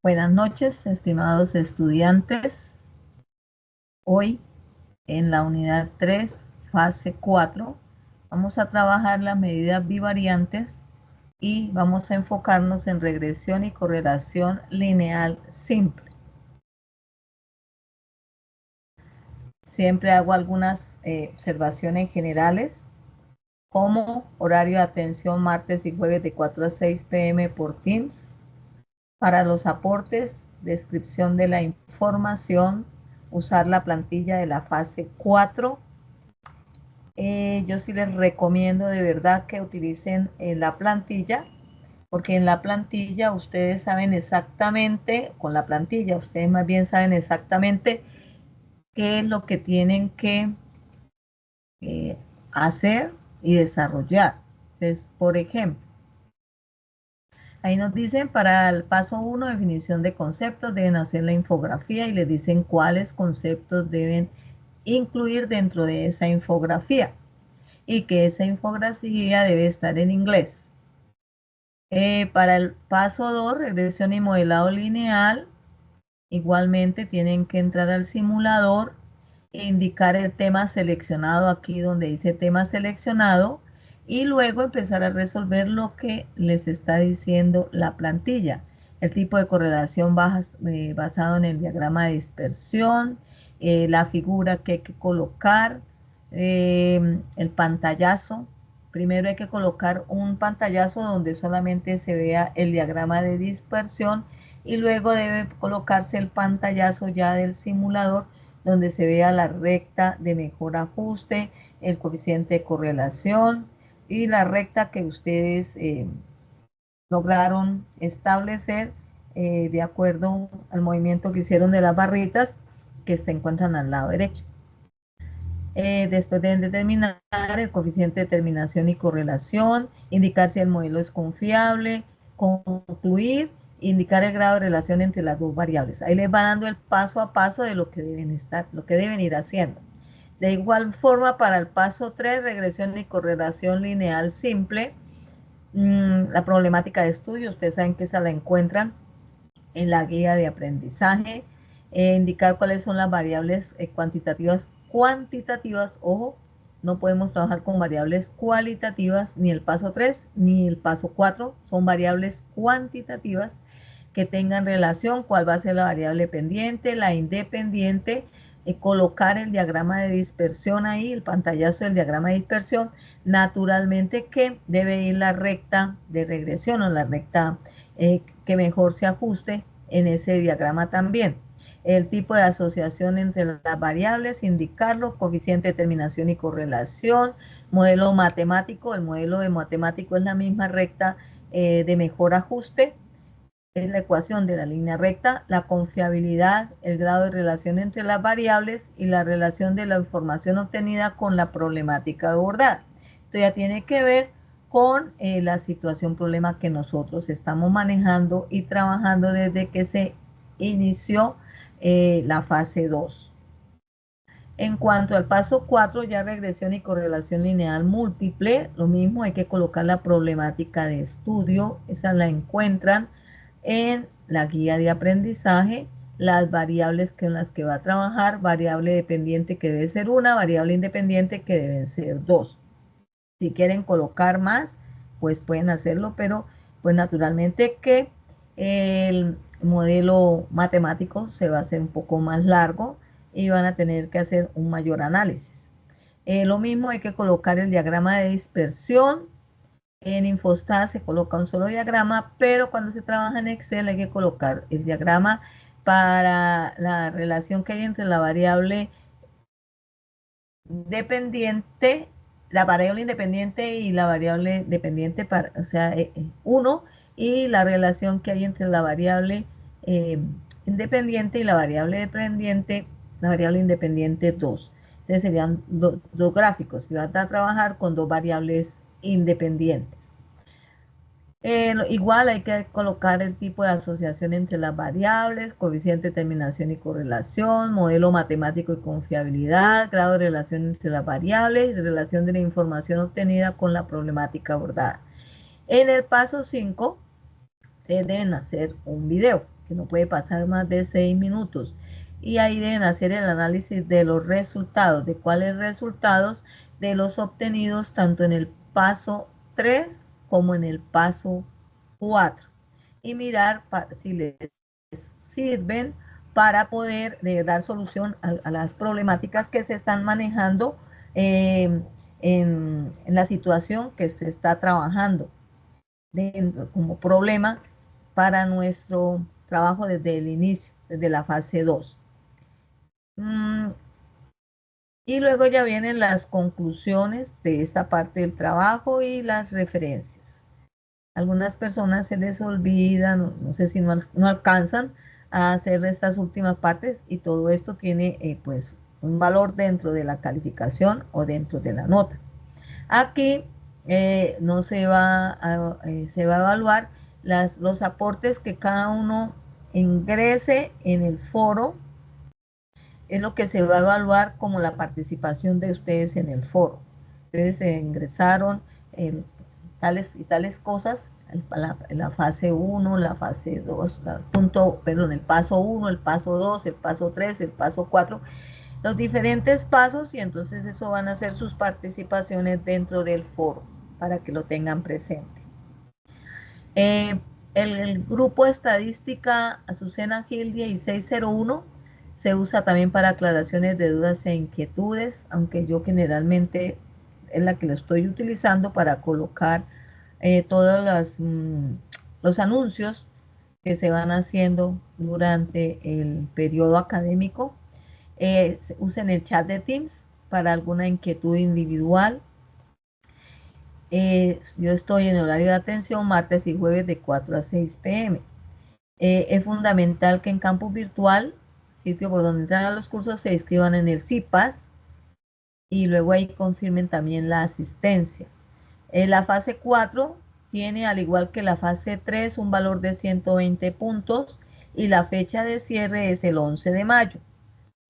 Buenas noches, estimados estudiantes. Hoy en la unidad 3, fase 4, vamos a trabajar las medidas bivariantes y vamos a enfocarnos en regresión y correlación lineal simple. Siempre hago algunas observaciones generales, como horario de atención martes y jueves de 4 a 6 p.m. por Teams. Para los aportes, descripción de la información, usar la plantilla de la fase 4. Yo sí les recomiendo de verdad que utilicen la plantilla, porque en la plantilla ustedes saben exactamente, con la plantilla ustedes más bien saben exactamente qué es lo que tienen que eh, hacer y desarrollar. Entonces, por ejemplo, ahí nos dicen para el paso 1, definición de conceptos, deben hacer la infografía y les dicen cuáles conceptos deben incluir dentro de esa infografía y que esa infografía debe estar en inglés. Para el paso 2, regresión y modelado lineal, igualmente tienen que entrar al simulador e indicar el tema seleccionado aquí donde dice tema seleccionado y luego empezar a resolver lo que les está diciendo la plantilla. El tipo de correlación basado en el diagrama de dispersión, la figura que hay que colocar, el pantallazo. Primero hay que colocar un pantallazo donde solamente se vea el diagrama de dispersión y luego debe colocarse el pantallazo ya del simulador donde se vea la recta de mejor ajuste, el coeficiente de correlación y la recta que ustedes lograron establecer de acuerdo al movimiento que hicieron de las barritas que se encuentran al lado derecho. Después deben determinar el coeficiente de terminación y correlación, indicar si el modelo es confiable, concluir, indicar el grado de relación entre las dos variables. Ahí les va dando el paso a paso de lo que deben ir haciendo. De igual forma, para el paso 3, regresión y correlación lineal simple, la problemática de estudio, ustedes saben que esa la encuentran en la guía de aprendizaje, indicar cuáles son las variables cuantitativas, ojo, no podemos trabajar con variables cualitativas, ni el paso 3 ni el paso 4, son variables cuantitativas que tengan relación, cuál va a ser la variable pendiente, la independiente, colocar el diagrama de dispersión ahí, el pantallazo del diagrama de dispersión, naturalmente que debe ir la recta de regresión o la recta que mejor se ajuste en ese diagrama también. El tipo de asociación entre las variables, indicarlo, coeficiente de terminación y correlación, modelo matemático, el modelo de matemático es la misma recta de mejor ajuste, es la ecuación de la línea recta, la confiabilidad, el grado de relación entre las variables y la relación de la información obtenida con la problemática abordada. Esto ya tiene que ver con la situación problema que nosotros estamos manejando y trabajando desde que se inició la fase 2. En cuanto al paso 4, ya regresión y correlación lineal múltiple, lo mismo, hay que colocar la problemática de estudio, esa la encuentran en la guía de aprendizaje, las variables con las que va a trabajar, variable dependiente que debe ser una, variable independiente que deben ser dos. Si quieren colocar más, pues pueden hacerlo, pero pues naturalmente que el modelo matemático se va a hacer un poco más largo y van a tener que hacer un mayor análisis. Lo mismo hay que colocar el diagrama de dispersión. En Infostat se coloca un solo diagrama, pero cuando se trabaja en Excel hay que colocar el diagrama para la relación que hay entre la variable dependiente, la variable independiente y la variable dependiente, o sea, 1, y la relación que hay entre la variable eh, independiente y la variable dependiente, la variable independiente 2. Entonces serían dos gráficos y van a trabajar con dos variables independientes. Igual hay que colocar el tipo de asociación entre las variables, coeficiente de terminación y correlación, modelo matemático y confiabilidad, grado de relación entre las variables y relación de la información obtenida con la problemática abordada. En el paso 5, deben hacer un video. que no puede pasar más de 6 minutos. Y ahí deben hacer el análisis de los resultados, de cuáles resultados de los obtenidos tanto en el paso 3 como en el paso 4. Y mirar si les sirven para poder dar solución a las problemáticas que se están manejando en la situación que se está trabajando como problema para nuestro trabajo desde el inicio, desde la fase 2. Y luego ya vienen las conclusiones de esta parte del trabajo y las referencias. Algunas personas se les olvida, no sé si no alcanzan a hacer estas últimas partes, y todo esto tiene pues un valor dentro de la calificación o dentro de la nota. Aquí no se va se va a evaluar los aportes que cada uno ingrese en el foro. Es lo que se va a evaluar como la participación de ustedes en el foro. Ustedes ingresaron en tales y tales cosas en la fase 1, la fase 2, el paso 1, el paso 2, el paso 3, el paso 4, los diferentes pasos, y entonces eso van a ser sus participaciones dentro del foro para que lo tengan presente. El grupo estadística Azucena Gil 1601 se usa también para aclaraciones de dudas e inquietudes, aunque yo generalmente es la que lo estoy utilizando para colocar todos los anuncios que se van haciendo durante el periodo académico. Usen el chat de Teams para alguna inquietud individual. Yo estoy en horario de atención martes y jueves de 4 a 6 p.m. Es fundamental que en campus virtual, sitio por donde entran a los cursos, se inscriban en el CIPAS y luego ahí confirmen también la asistencia. La fase 4 tiene, al igual que la fase 3, un valor de 120 puntos y la fecha de cierre es el 11 de mayo.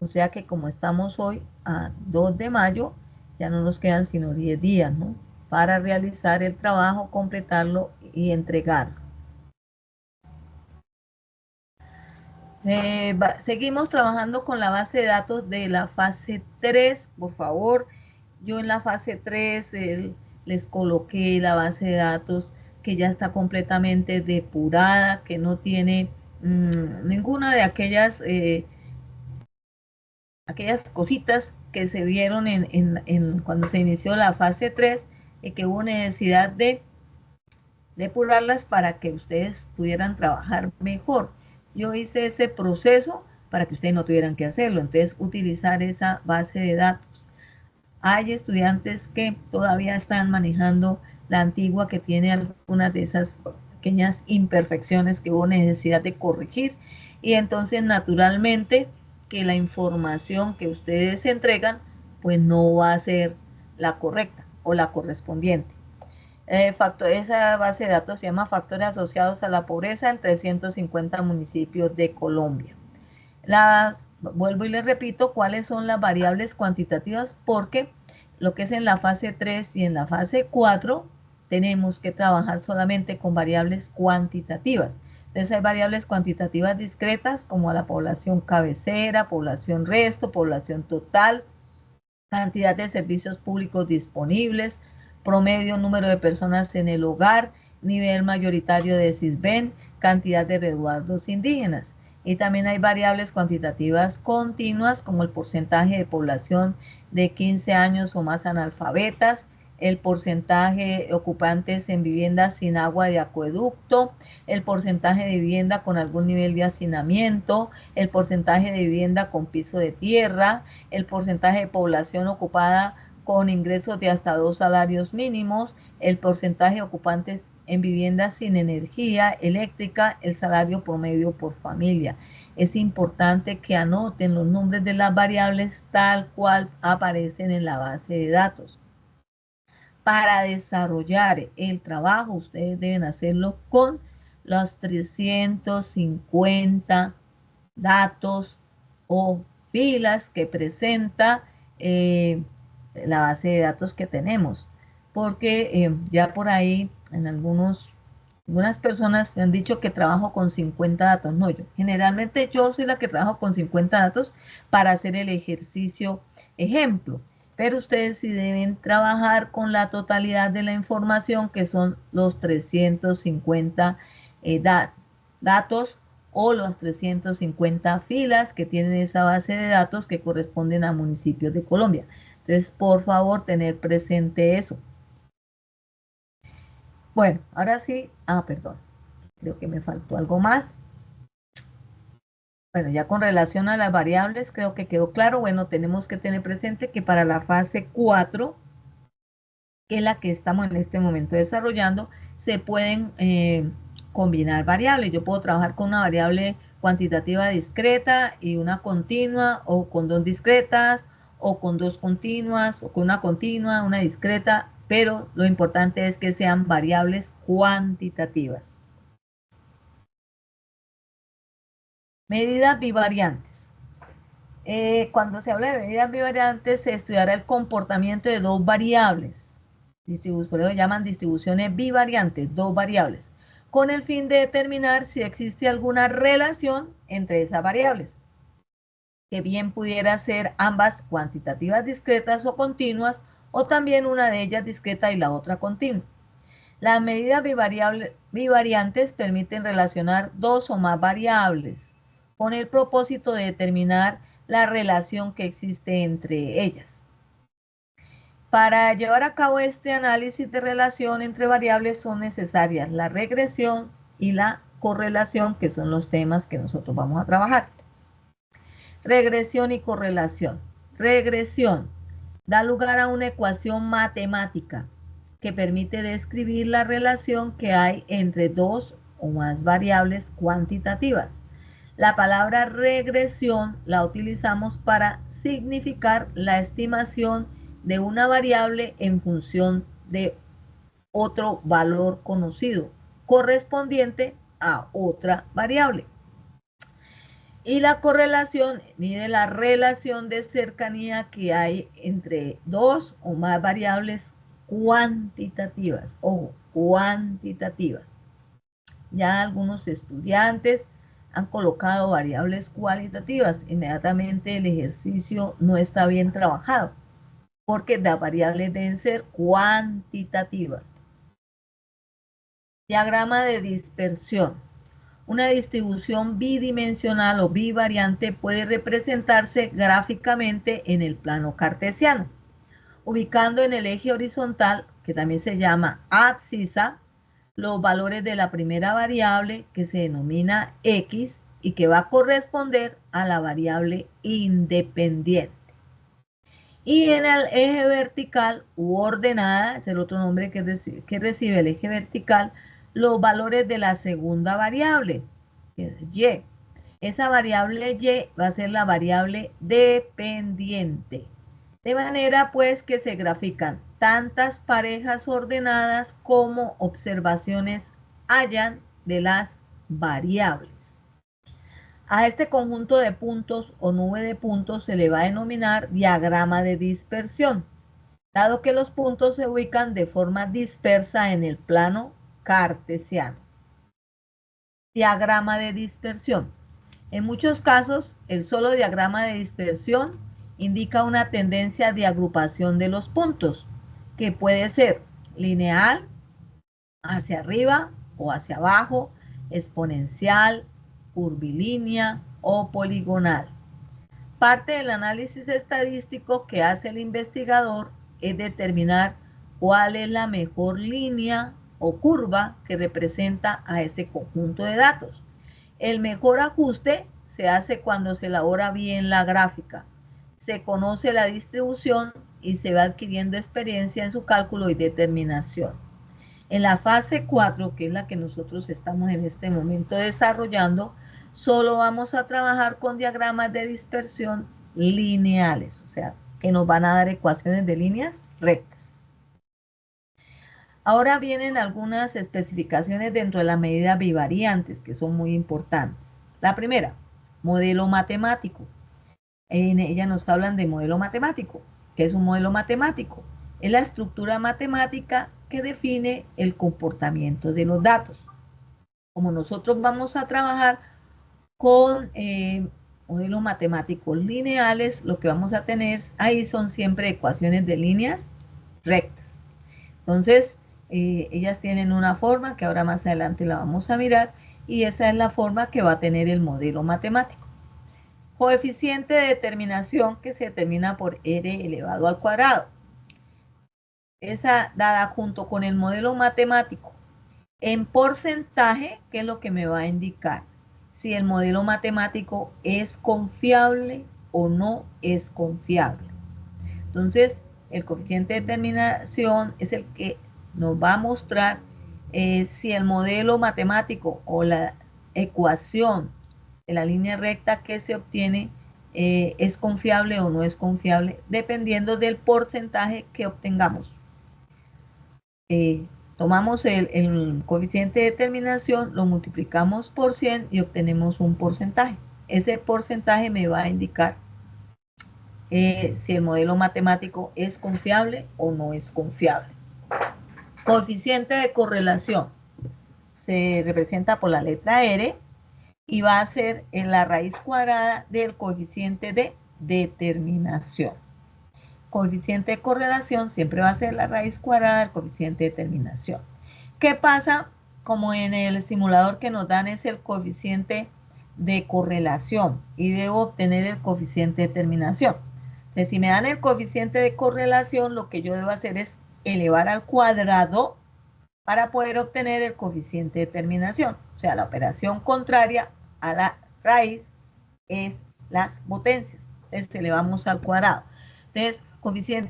O sea que como estamos hoy a 2 de mayo, ya no nos quedan sino 10 días, ¿no?, para realizar el trabajo, completarlo y entregarlo. Seguimos trabajando con la base de datos de la fase 3, por favor. Yo en la fase 3 les coloqué la base de datos que ya está completamente depurada, que no tiene ninguna de aquellas cositas que se vieron cuando se inició la fase 3 y que hubo necesidad de depurarlas para que ustedes pudieran trabajar mejor. Yo hice ese proceso para que ustedes no tuvieran que hacerlo, entonces utilizar esa base de datos. Hay estudiantes que todavía están manejando la antigua, que tiene algunas de esas pequeñas imperfecciones que hubo necesidad de corregir, y entonces naturalmente que la información que ustedes entregan pues no va a ser la correcta o la correspondiente. Esa base de datos se llama Factores asociados a la pobreza en 350 municipios de Colombia. Vuelvo y les repito cuáles son las variables cuantitativas, porque lo que es en la fase 3 y en la fase 4 tenemos que trabajar solamente con variables cuantitativas. Entonces hay variables cuantitativas discretas como la población cabecera, población resto, población total, cantidad de servicios públicos disponibles, promedio número de personas en el hogar, nivel mayoritario de SISBEN, cantidad de resguardos indígenas. Y también hay variables cuantitativas continuas como el porcentaje de población de 15 años o más analfabetas, el porcentaje de ocupantes en viviendas sin agua de acueducto, el porcentaje de vivienda con algún nivel de hacinamiento, el porcentaje de vivienda con piso de tierra, el porcentaje de población ocupada con ingresos de hasta 2 salarios mínimos, el porcentaje de ocupantes en viviendas sin energía eléctrica, el salario promedio por familia. Es importante que anoten los nombres de las variables tal cual aparecen en la base de datos. Para desarrollar el trabajo, ustedes deben hacerlo con los 350 datos o filas que presenta la base de datos que tenemos, porque ya por ahí en algunos Algunas personas me han dicho que trabajo con 50 datos. No, generalmente yo soy la que trabajo con 50 datos para hacer el ejercicio ejemplo. Pero ustedes sí deben trabajar con la totalidad de la información, que son los 350 datos o los 350 filas que tienen esa base de datos que corresponden a municipios de Colombia. Entonces, por favor, tener presente eso. Bueno, ahora sí, perdón, creo que me faltó algo más. Bueno, ya con relación a las variables, creo que quedó claro. Bueno, tenemos que tener presente que para la fase 4, que es la que estamos en este momento desarrollando, se pueden combinar variables. Yo puedo trabajar con una variable cuantitativa discreta y una continua, o con dos discretas, o con dos continuas, o con una continua, una discreta, pero lo importante es que sean variables cuantitativas. Medidas bivariantes. Cuando se habla de medidas bivariantes, se estudiará el comportamiento de dos variables. Por eso llaman distribuciones bivariantes, dos variables, con el fin de determinar si existe alguna relación entre esas variables, que bien pudiera ser ambas cuantitativas discretas o continuas, o también una de ellas discreta y la otra continua. Las medidas bivariantes permiten relacionar dos o más variables con el propósito de determinar la relación que existe entre ellas. Para llevar a cabo este análisis de relación entre variables son necesarias la regresión y la correlación, que son los temas que nosotros vamos a trabajar. Regresión y correlación. Regresión da lugar a una ecuación matemática que permite describir la relación que hay entre dos o más variables cuantitativas. La palabra regresión la utilizamos para significar la estimación de una variable en función de otro valor conocido correspondiente a otra variable. Y la correlación mide la relación de cercanía que hay entre dos o más variables cuantitativas. Ojo, cuantitativas. Ya algunos estudiantes han colocado variables cualitativas. Inmediatamente el ejercicio no está bien trabajado, porque las variables deben ser cuantitativas. Diagrama de dispersión. Una distribución bidimensional o bivariante puede representarse gráficamente en el plano cartesiano, ubicando en el eje horizontal, que también se llama abscisa, los valores de la primera variable, que se denomina x y que va a corresponder a la variable independiente. Y en el eje vertical u ordenada, es el otro nombre que recibe el eje vertical, los valores de la segunda variable, que es y. Esa variable y va a ser la variable dependiente. De manera pues que se grafican tantas parejas ordenadas como observaciones hayan de las variables. A este conjunto de puntos o nube de puntos se le va a denominar diagrama de dispersión, dado que los puntos se ubican de forma dispersa en el plano cartesiano. Diagrama de dispersión. En muchos casos, el solo diagrama de dispersión indica una tendencia de agrupación de los puntos, que puede ser lineal, hacia arriba o hacia abajo, exponencial, curvilínea o poligonal. Parte del análisis estadístico que hace el investigador es determinar cuál es la mejor línea o curva que representa a ese conjunto de datos. El mejor ajuste se hace cuando se elabora bien la gráfica, se conoce la distribución y se va adquiriendo experiencia en su cálculo y determinación. En la fase 4, que es la que nosotros estamos en este momento desarrollando, solo vamos a trabajar con diagramas de dispersión lineales, o sea, que nos van a dar ecuaciones de líneas rectas. Ahora vienen algunas especificaciones dentro de las medidas bivariantes que son muy importantes. La primera, modelo matemático. En ella nos hablan de modelo matemático. ¿Qué es un modelo matemático? Es la estructura matemática que define el comportamiento de los datos. como nosotros vamos a trabajar con modelos matemáticos lineales, lo que vamos a tener ahí son siempre ecuaciones de líneas rectas. Entonces, ellas tienen una forma que ahora más adelante la vamos a mirar, y esa es la forma que va a tener el modelo matemático. Coeficiente de determinación que se determina por r elevado al cuadrado. Esa dada junto con el modelo matemático en porcentaje, que es lo que me va a indicar si el modelo matemático es confiable o no es confiable. Entonces, el coeficiente de determinación es el que nos va a mostrar si el modelo matemático o la ecuación de la línea recta que se obtiene es confiable o no es confiable, dependiendo del porcentaje que obtengamos. Tomamos el coeficiente de determinación, lo multiplicamos por 100 y obtenemos un porcentaje. Ese porcentaje me va a indicar si el modelo matemático es confiable o no es confiable. Coeficiente de correlación se representa por la letra R y va a ser en la raíz cuadrada del coeficiente de determinación. Coeficiente de correlación siempre va a ser la raíz cuadrada del coeficiente de determinación. ¿Qué pasa? Como en el simulador que nos dan es el coeficiente de correlación y debo obtener el coeficiente de determinación. Entonces, si me dan el coeficiente de correlación, lo que yo debo hacer es elevar al cuadrado para poder obtener el coeficiente de determinación. O sea, la operación contraria a la raíz es las potencias. Entonces, elevamos al cuadrado. Entonces,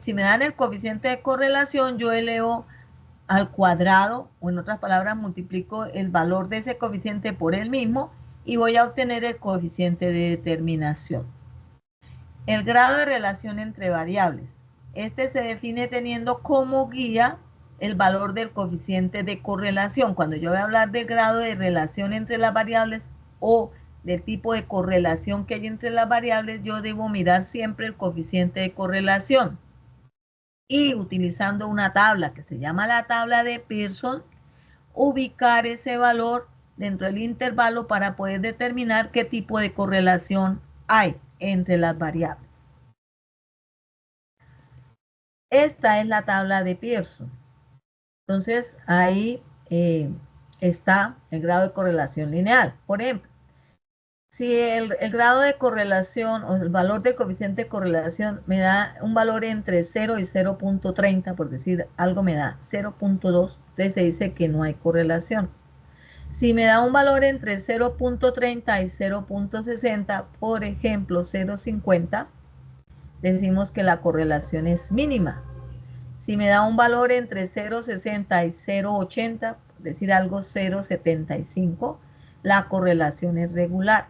si me dan el coeficiente de correlación, yo elevo al cuadrado, o en otras palabras, multiplico el valor de ese coeficiente por el mismo y voy a obtener el coeficiente de determinación. El grado de relación entre variables. Este se define teniendo como guía el valor del coeficiente de correlación. Cuando yo voy a hablar del grado de relación entre las variables o del tipo de correlación que hay entre las variables, yo debo mirar siempre el coeficiente de correlación. Y utilizando una tabla que se llama la tabla de Pearson, ubicar ese valor dentro del intervalo para poder determinar qué tipo de correlación hay entre las variables. Esta es la tabla de Pearson. Entonces, ahí está el grado de correlación lineal. Por ejemplo, si el grado de correlación o el valor del coeficiente de correlación me da un valor entre 0 y 0.30, por decir algo me da 0.2, entonces se dice que no hay correlación. Si me da un valor entre 0.30 y 0.60, por ejemplo 0.50, decimos que la correlación es mínima. Si me da un valor entre 0.60 y 0.80, decir algo 0.75, la correlación es regular.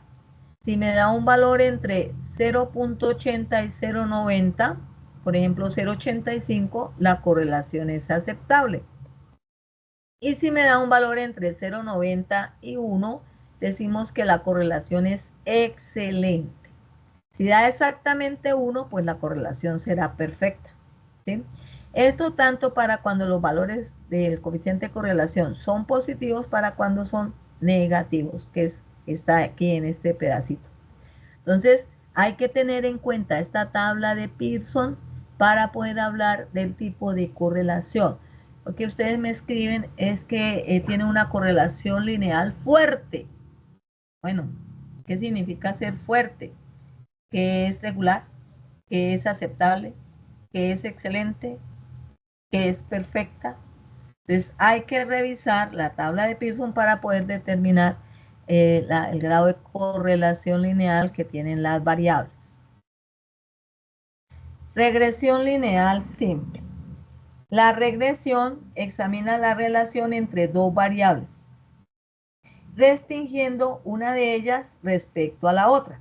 Si me da un valor entre 0.80 y 0.90, por ejemplo 0.85, la correlación es aceptable. Y si me da un valor entre 0.90 y 1, decimos que la correlación es excelente. Si da exactamente 1, pues la correlación será perfecta, ¿sí? Esto tanto para cuando los valores del coeficiente de correlación son positivos, para cuando son negativos, que está aquí en este pedacito. Entonces, hay que tener en cuenta esta tabla de Pearson para poder hablar del tipo de correlación. Lo que ustedes me escriben es que tiene una correlación lineal fuerte. Bueno, ¿qué significa ser fuerte? Que es regular, que es aceptable, que es excelente, que es perfecta. Entonces hay que revisar la tabla de Pearson para poder determinar el grado de correlación lineal que tienen las variables. Regresión lineal simple. La regresión examina la relación entre dos variables, restringiendo una de ellas respecto a la otra,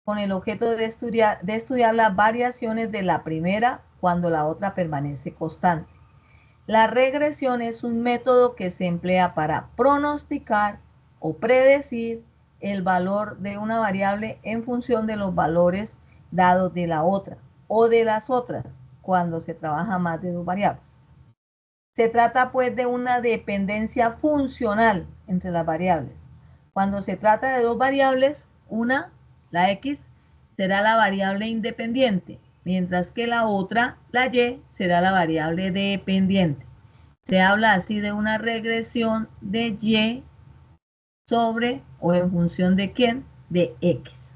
con el objeto de estudiar las variaciones de la primera cuando la otra permanece constante. La regresión es un método que se emplea para pronosticar o predecir el valor de una variable en función de los valores dados de la otra o de las otras cuando se trabaja más de dos variables. Se trata pues de una dependencia funcional entre las variables. Cuando se trata de dos variables, una, la x, será la variable independiente, mientras que la otra, la y, será la variable dependiente. Se habla así de una regresión de y sobre o en función de quién, de x.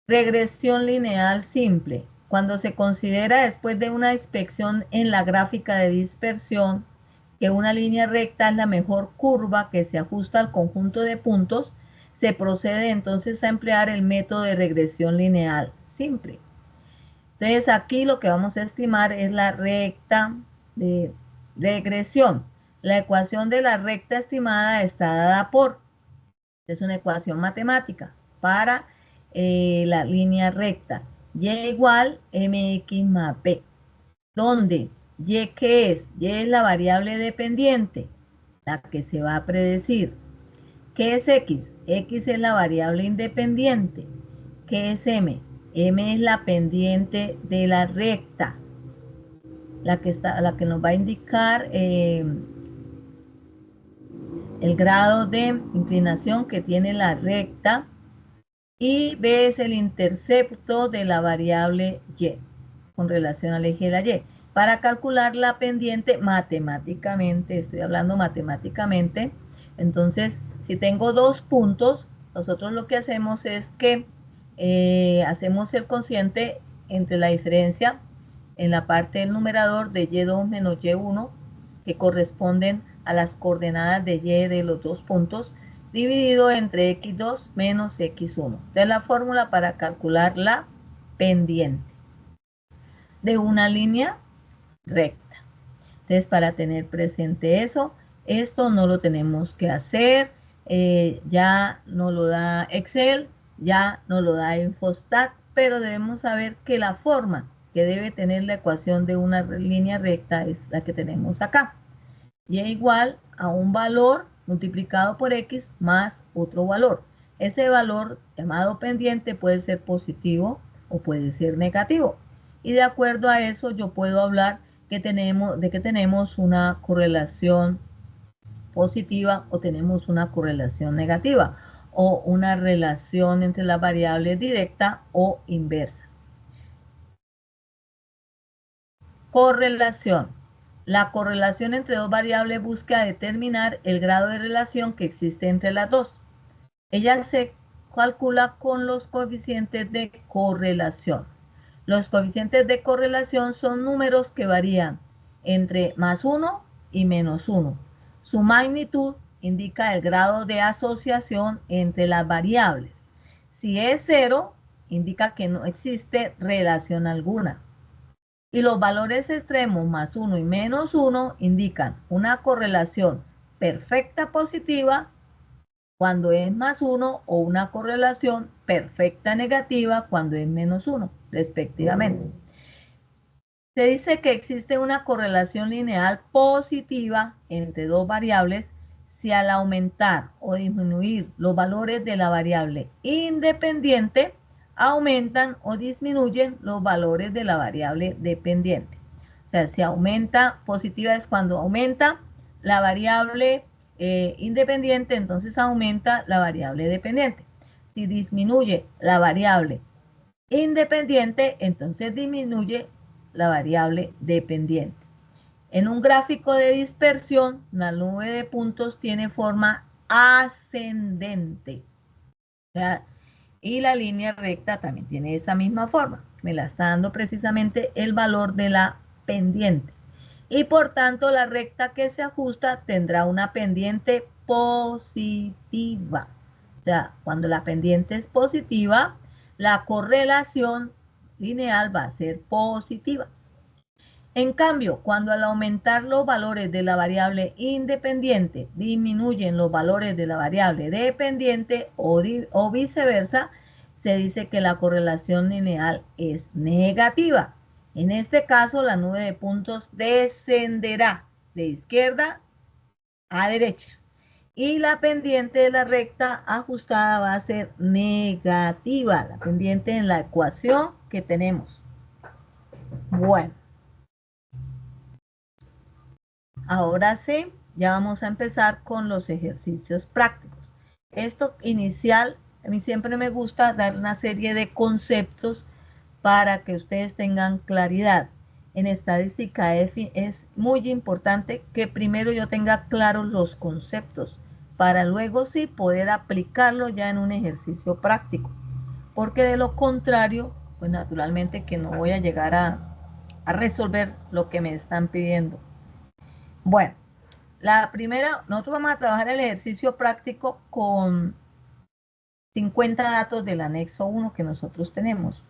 Regresión lineal simple. Cuando se considera después de una inspección en la gráfica de dispersión que una línea recta es la mejor curva que se ajusta al conjunto de puntos, se procede entonces a emplear el método de regresión lineal simple. Entonces aquí lo que vamos a estimar es la recta de regresión. La ecuación de la recta estimada está dada por, es una ecuación matemática para la línea recta, y igual mx más b, donde y, ¿qué es? Y es la variable dependiente, la que se va a predecir. ¿Qué es x? X es la variable independiente. ¿Qué es m? M es la pendiente de la recta, la que nos va a indicar el grado de inclinación que tiene la recta, y B es el intercepto de la variable y con relación al eje de la y. Para calcular la pendiente matemáticamente, estoy hablando matemáticamente, entonces si tengo dos puntos, nosotros lo que hacemos es que hacemos el cociente entre la diferencia en la parte del numerador de y2 menos y1, que corresponden a las coordenadas de y de los dos puntos, dividido entre x2 menos x1. Esta es la fórmula para calcular la pendiente de una línea recta. Entonces, para tener presente eso, esto no lo tenemos que hacer, ya no lo da Excel, ya no lo da Infostat, pero debemos saber que la forma que debe tener la ecuación de una línea recta es la que tenemos acá. Y es igual a un valor multiplicado por x más otro valor. Ese valor llamado pendiente puede ser positivo o puede ser negativo. Y de acuerdo a eso yo puedo hablar de que tenemos una correlación positiva o tenemos una correlación negativa, o una relación entre las variables directa o inversa. Correlación. La correlación entre dos variables busca determinar el grado de relación que existe entre las dos. Ella se calcula con los coeficientes de correlación. Los coeficientes de correlación son números que varían entre +1 y -1. Su magnitud indica el grado de asociación entre las variables. Si es 0, indica que no existe relación alguna. Y los valores extremos +1 y -1 indican una correlación perfecta positiva cuando es +1 o una correlación perfecta negativa cuando es -1, respectivamente. Se dice que existe una correlación lineal positiva entre dos variables si al aumentar o disminuir los valores de la variable independiente, aumentan o disminuyen los valores de la variable dependiente. O sea, si aumenta, positiva es cuando aumenta la variable independiente, entonces aumenta la variable dependiente. Si disminuye la variable independiente, entonces disminuye la variable dependiente. En un gráfico de dispersión, la nube de puntos tiene forma ascendente. O sea, y la línea recta también tiene esa misma forma. Me la está dando precisamente el valor de la pendiente. Y por tanto, la recta que se ajusta tendrá una pendiente positiva. O sea, cuando la pendiente es positiva, la correlación lineal va a ser positiva. En cambio, cuando al aumentar los valores de la variable independiente disminuyen los valores de la variable dependiente o viceversa, se dice que la correlación lineal es negativa. En este caso, la nube de puntos descenderá de izquierda a derecha y la pendiente de la recta ajustada va a ser negativa, la pendiente en la ecuación que tenemos. Bueno. Ahora sí, ya vamos a empezar con los ejercicios prácticos. Esto inicial, a mí siempre me gusta dar una serie de conceptos para que ustedes tengan claridad. En estadística es muy importante que primero yo tenga claros los conceptos para luego sí poder aplicarlo ya en un ejercicio práctico. Porque de lo contrario, pues naturalmente que no voy a llegar a resolver lo que me están pidiendo. Bueno, la primera, nosotros vamos a trabajar el ejercicio práctico con 50 datos del anexo 1 que nosotros tenemos.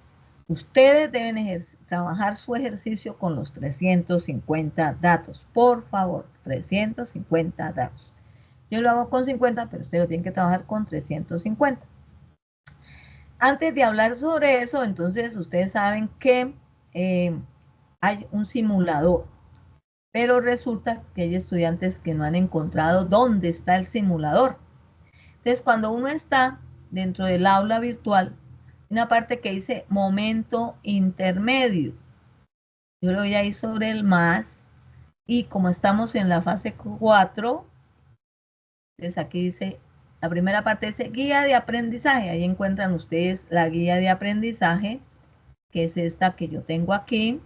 Ustedes deben trabajar su ejercicio con los 350 datos. Por favor, 350 datos. Yo lo hago con 50, pero ustedes lo tienen que trabajar con 350. Antes de hablar sobre eso, entonces ustedes saben que hay un simulador. Pero resulta que hay estudiantes que no han encontrado dónde está el simulador. Entonces, cuando uno está dentro del aula virtual, hay una parte que dice momento intermedio. Yo lo voy a ir sobre el más y como estamos en la fase 4, entonces aquí dice, la primera parte dice guía de aprendizaje. Ahí encuentran ustedes la guía de aprendizaje, que es esta que yo tengo aquí,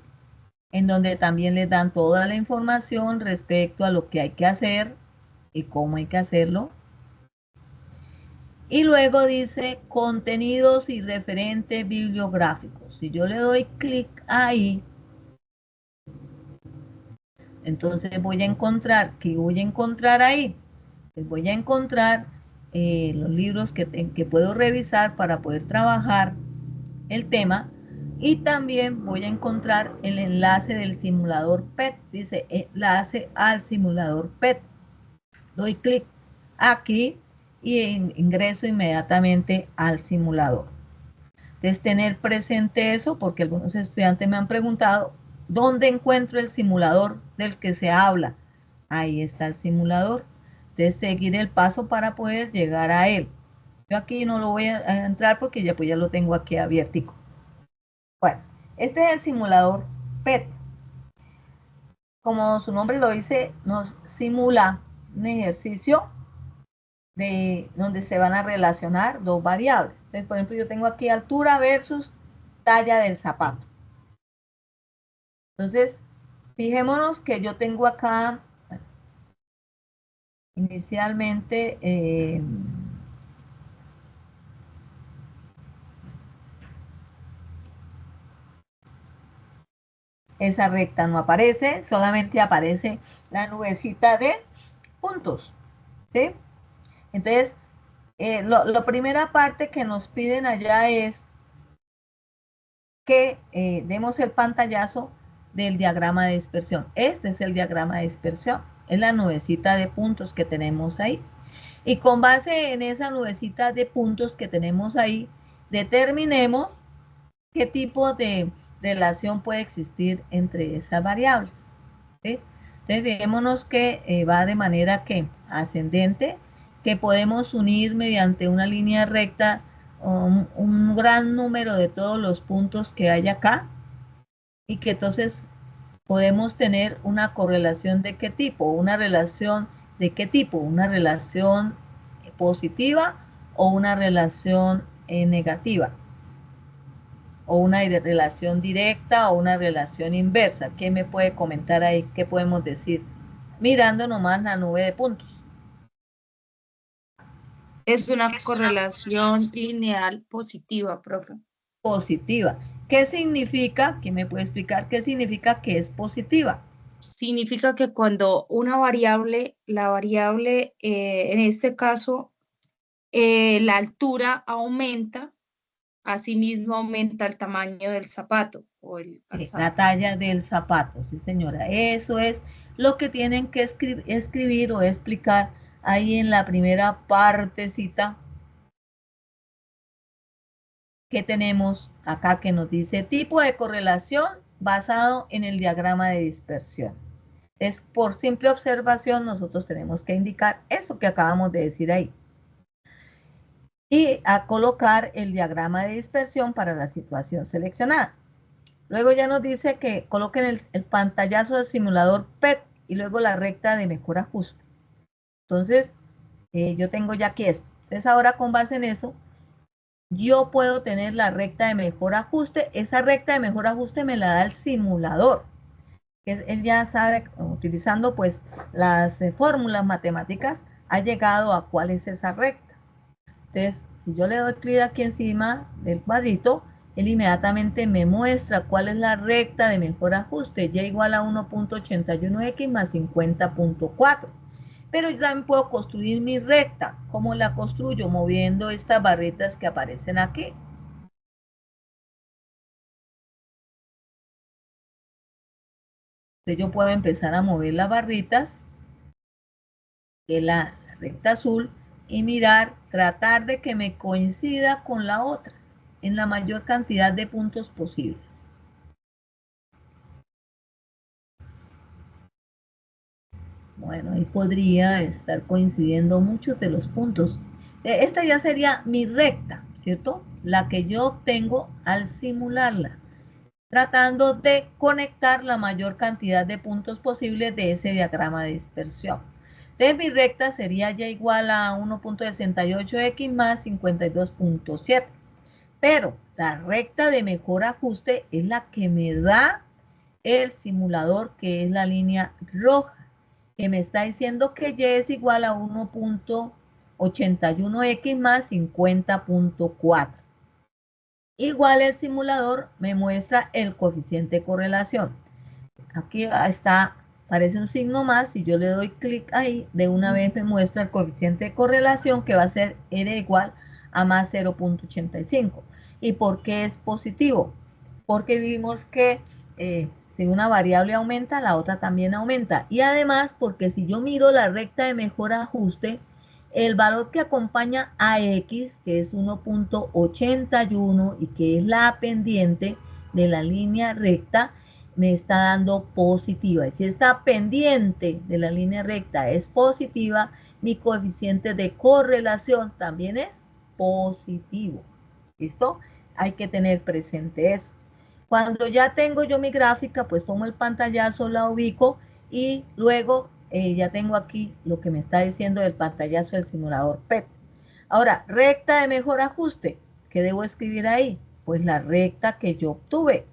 en donde también les dan toda la información respecto a lo que hay que hacer y cómo hay que hacerlo. Y luego dice contenidos y referentes bibliográficos. Si yo le doy clic ahí, entonces voy a encontrar, ¿qué voy a encontrar ahí? Pues voy a encontrar los libros que puedo revisar para poder trabajar el tema. Y también voy a encontrar el enlace del simulador PET. Dice enlace al simulador PET. Doy clic aquí y ingreso inmediatamente al simulador. Entonces, tener presente eso, porque algunos estudiantes me han preguntado, ¿dónde encuentro el simulador del que se habla? Ahí está el simulador. Entonces, seguir el paso para poder llegar a él. Yo aquí no lo voy a entrar porque ya, pues ya lo tengo aquí abiertico. Bueno, este es el simulador PET. Como su nombre lo dice, nos simula un ejercicio de donde se van a relacionar dos variables. Entonces, por ejemplo, yo tengo aquí altura versus talla del zapato. Entonces, fijémonos que yo tengo acá inicialmente esa recta no aparece, solamente aparece la nubecita de puntos, ¿sí? Entonces, la primera parte que nos piden allá es que demos el pantallazo del diagrama de dispersión. Este es el diagrama de dispersión, es la nubecita de puntos que tenemos ahí. Y con base en esa nubecita de puntos que tenemos ahí, determinemos qué tipo de relación puede existir entre esas variables. ¿Sí? Entonces, fijémonos que va de manera que ascendente, que podemos unir mediante una línea recta un gran número de todos los puntos que hay acá y que entonces podemos tener una correlación de qué tipo, una relación de qué tipo, una relación positiva o una relación negativa, o una relación directa o una relación inversa. ¿Qué me puede comentar ahí? ¿Qué podemos decir? Mirando nomás la nube de puntos. Es una correlación lineal positiva, profe. Positiva. ¿Qué significa? ¿Quién me puede explicar qué significa que es positiva? Significa que cuando una variable, la variable, en este caso, la altura aumenta, asimismo aumenta el tamaño del zapato o el calzado. La talla del zapato, sí señora. Eso es lo que tienen que escribir o explicar ahí en la primera partecita que tenemos acá que nos dice tipo de correlación basado en el diagrama de dispersión. Es por simple observación nosotros tenemos que indicar eso que acabamos de decir ahí. Y a colocar el diagrama de dispersión para la situación seleccionada. Luego ya nos dice que coloquen el pantallazo del simulador PET. y luego la recta de mejor ajuste. Entonces, yo tengo ya aquí esto. Entonces, ahora con base en eso, yo puedo tener la recta de mejor ajuste. Esa recta de mejor ajuste me la da el simulador. Él ya sabe, utilizando pues las fórmulas matemáticas, ha llegado a cuál es esa recta. Entonces, si yo le doy clic aquí encima del cuadrito, él inmediatamente me muestra cuál es la recta de mejor ajuste, y igual a 1.81x más 50.4. Pero yo también puedo construir mi recta. ¿Cómo la construyo? Moviendo estas barritas que aparecen aquí. Entonces yo puedo empezar a mover las barritas, que es la recta azul, y mirar, tratar de que me coincida con la otra en la mayor cantidad de puntos posibles. Bueno, ahí podría estar coincidiendo muchos de los puntos. Esta ya sería mi recta, ¿cierto? La que yo obtengo al simularla, tratando de conectar la mayor cantidad de puntos posibles de ese diagrama de dispersión. Entonces mi recta sería ya igual a 1.68x más 52.7. Pero la recta de mejor ajuste es la que me da el simulador, que es la línea roja, que me está diciendo que y es igual a 1.81x más 50.4. Igual el simulador me muestra el coeficiente de correlación. Aquí está, aparece un signo más, y yo le doy clic ahí, de una vez me muestra el coeficiente de correlación, que va a ser R igual a más 0.85. ¿Y por qué es positivo? Porque vimos que si una variable aumenta, la otra también aumenta. Y además, porque si yo miro la recta de mejor ajuste, el valor que acompaña a X, que es 1.81 y que es la pendiente de la línea recta, me está dando positiva. Y si esta pendiente de la línea recta es positiva, mi coeficiente de correlación también es positivo. ¿Listo? Hay que tener presente eso. Cuando ya tengo yo mi gráfica, pues tomo el pantallazo, la ubico, y luego ya tengo aquí lo que me está diciendo del pantallazo del simulador PET. Ahora, recta de mejor ajuste. ¿Qué debo escribir ahí? Pues la recta que yo obtuve.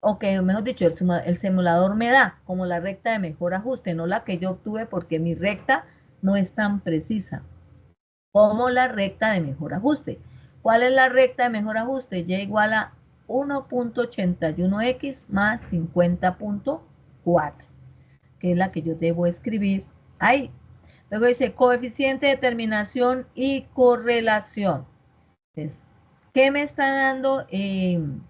O que, mejor dicho, el simulador me da como la recta de mejor ajuste, no la que yo obtuve, porque mi recta no es tan precisa como la recta de mejor ajuste. ¿Cuál es la recta de mejor ajuste? Y igual a 1.81x más 50.4, que es la que yo debo escribir ahí. Luego dice coeficiente de determinación y correlación. Entonces, ¿qué me está dando el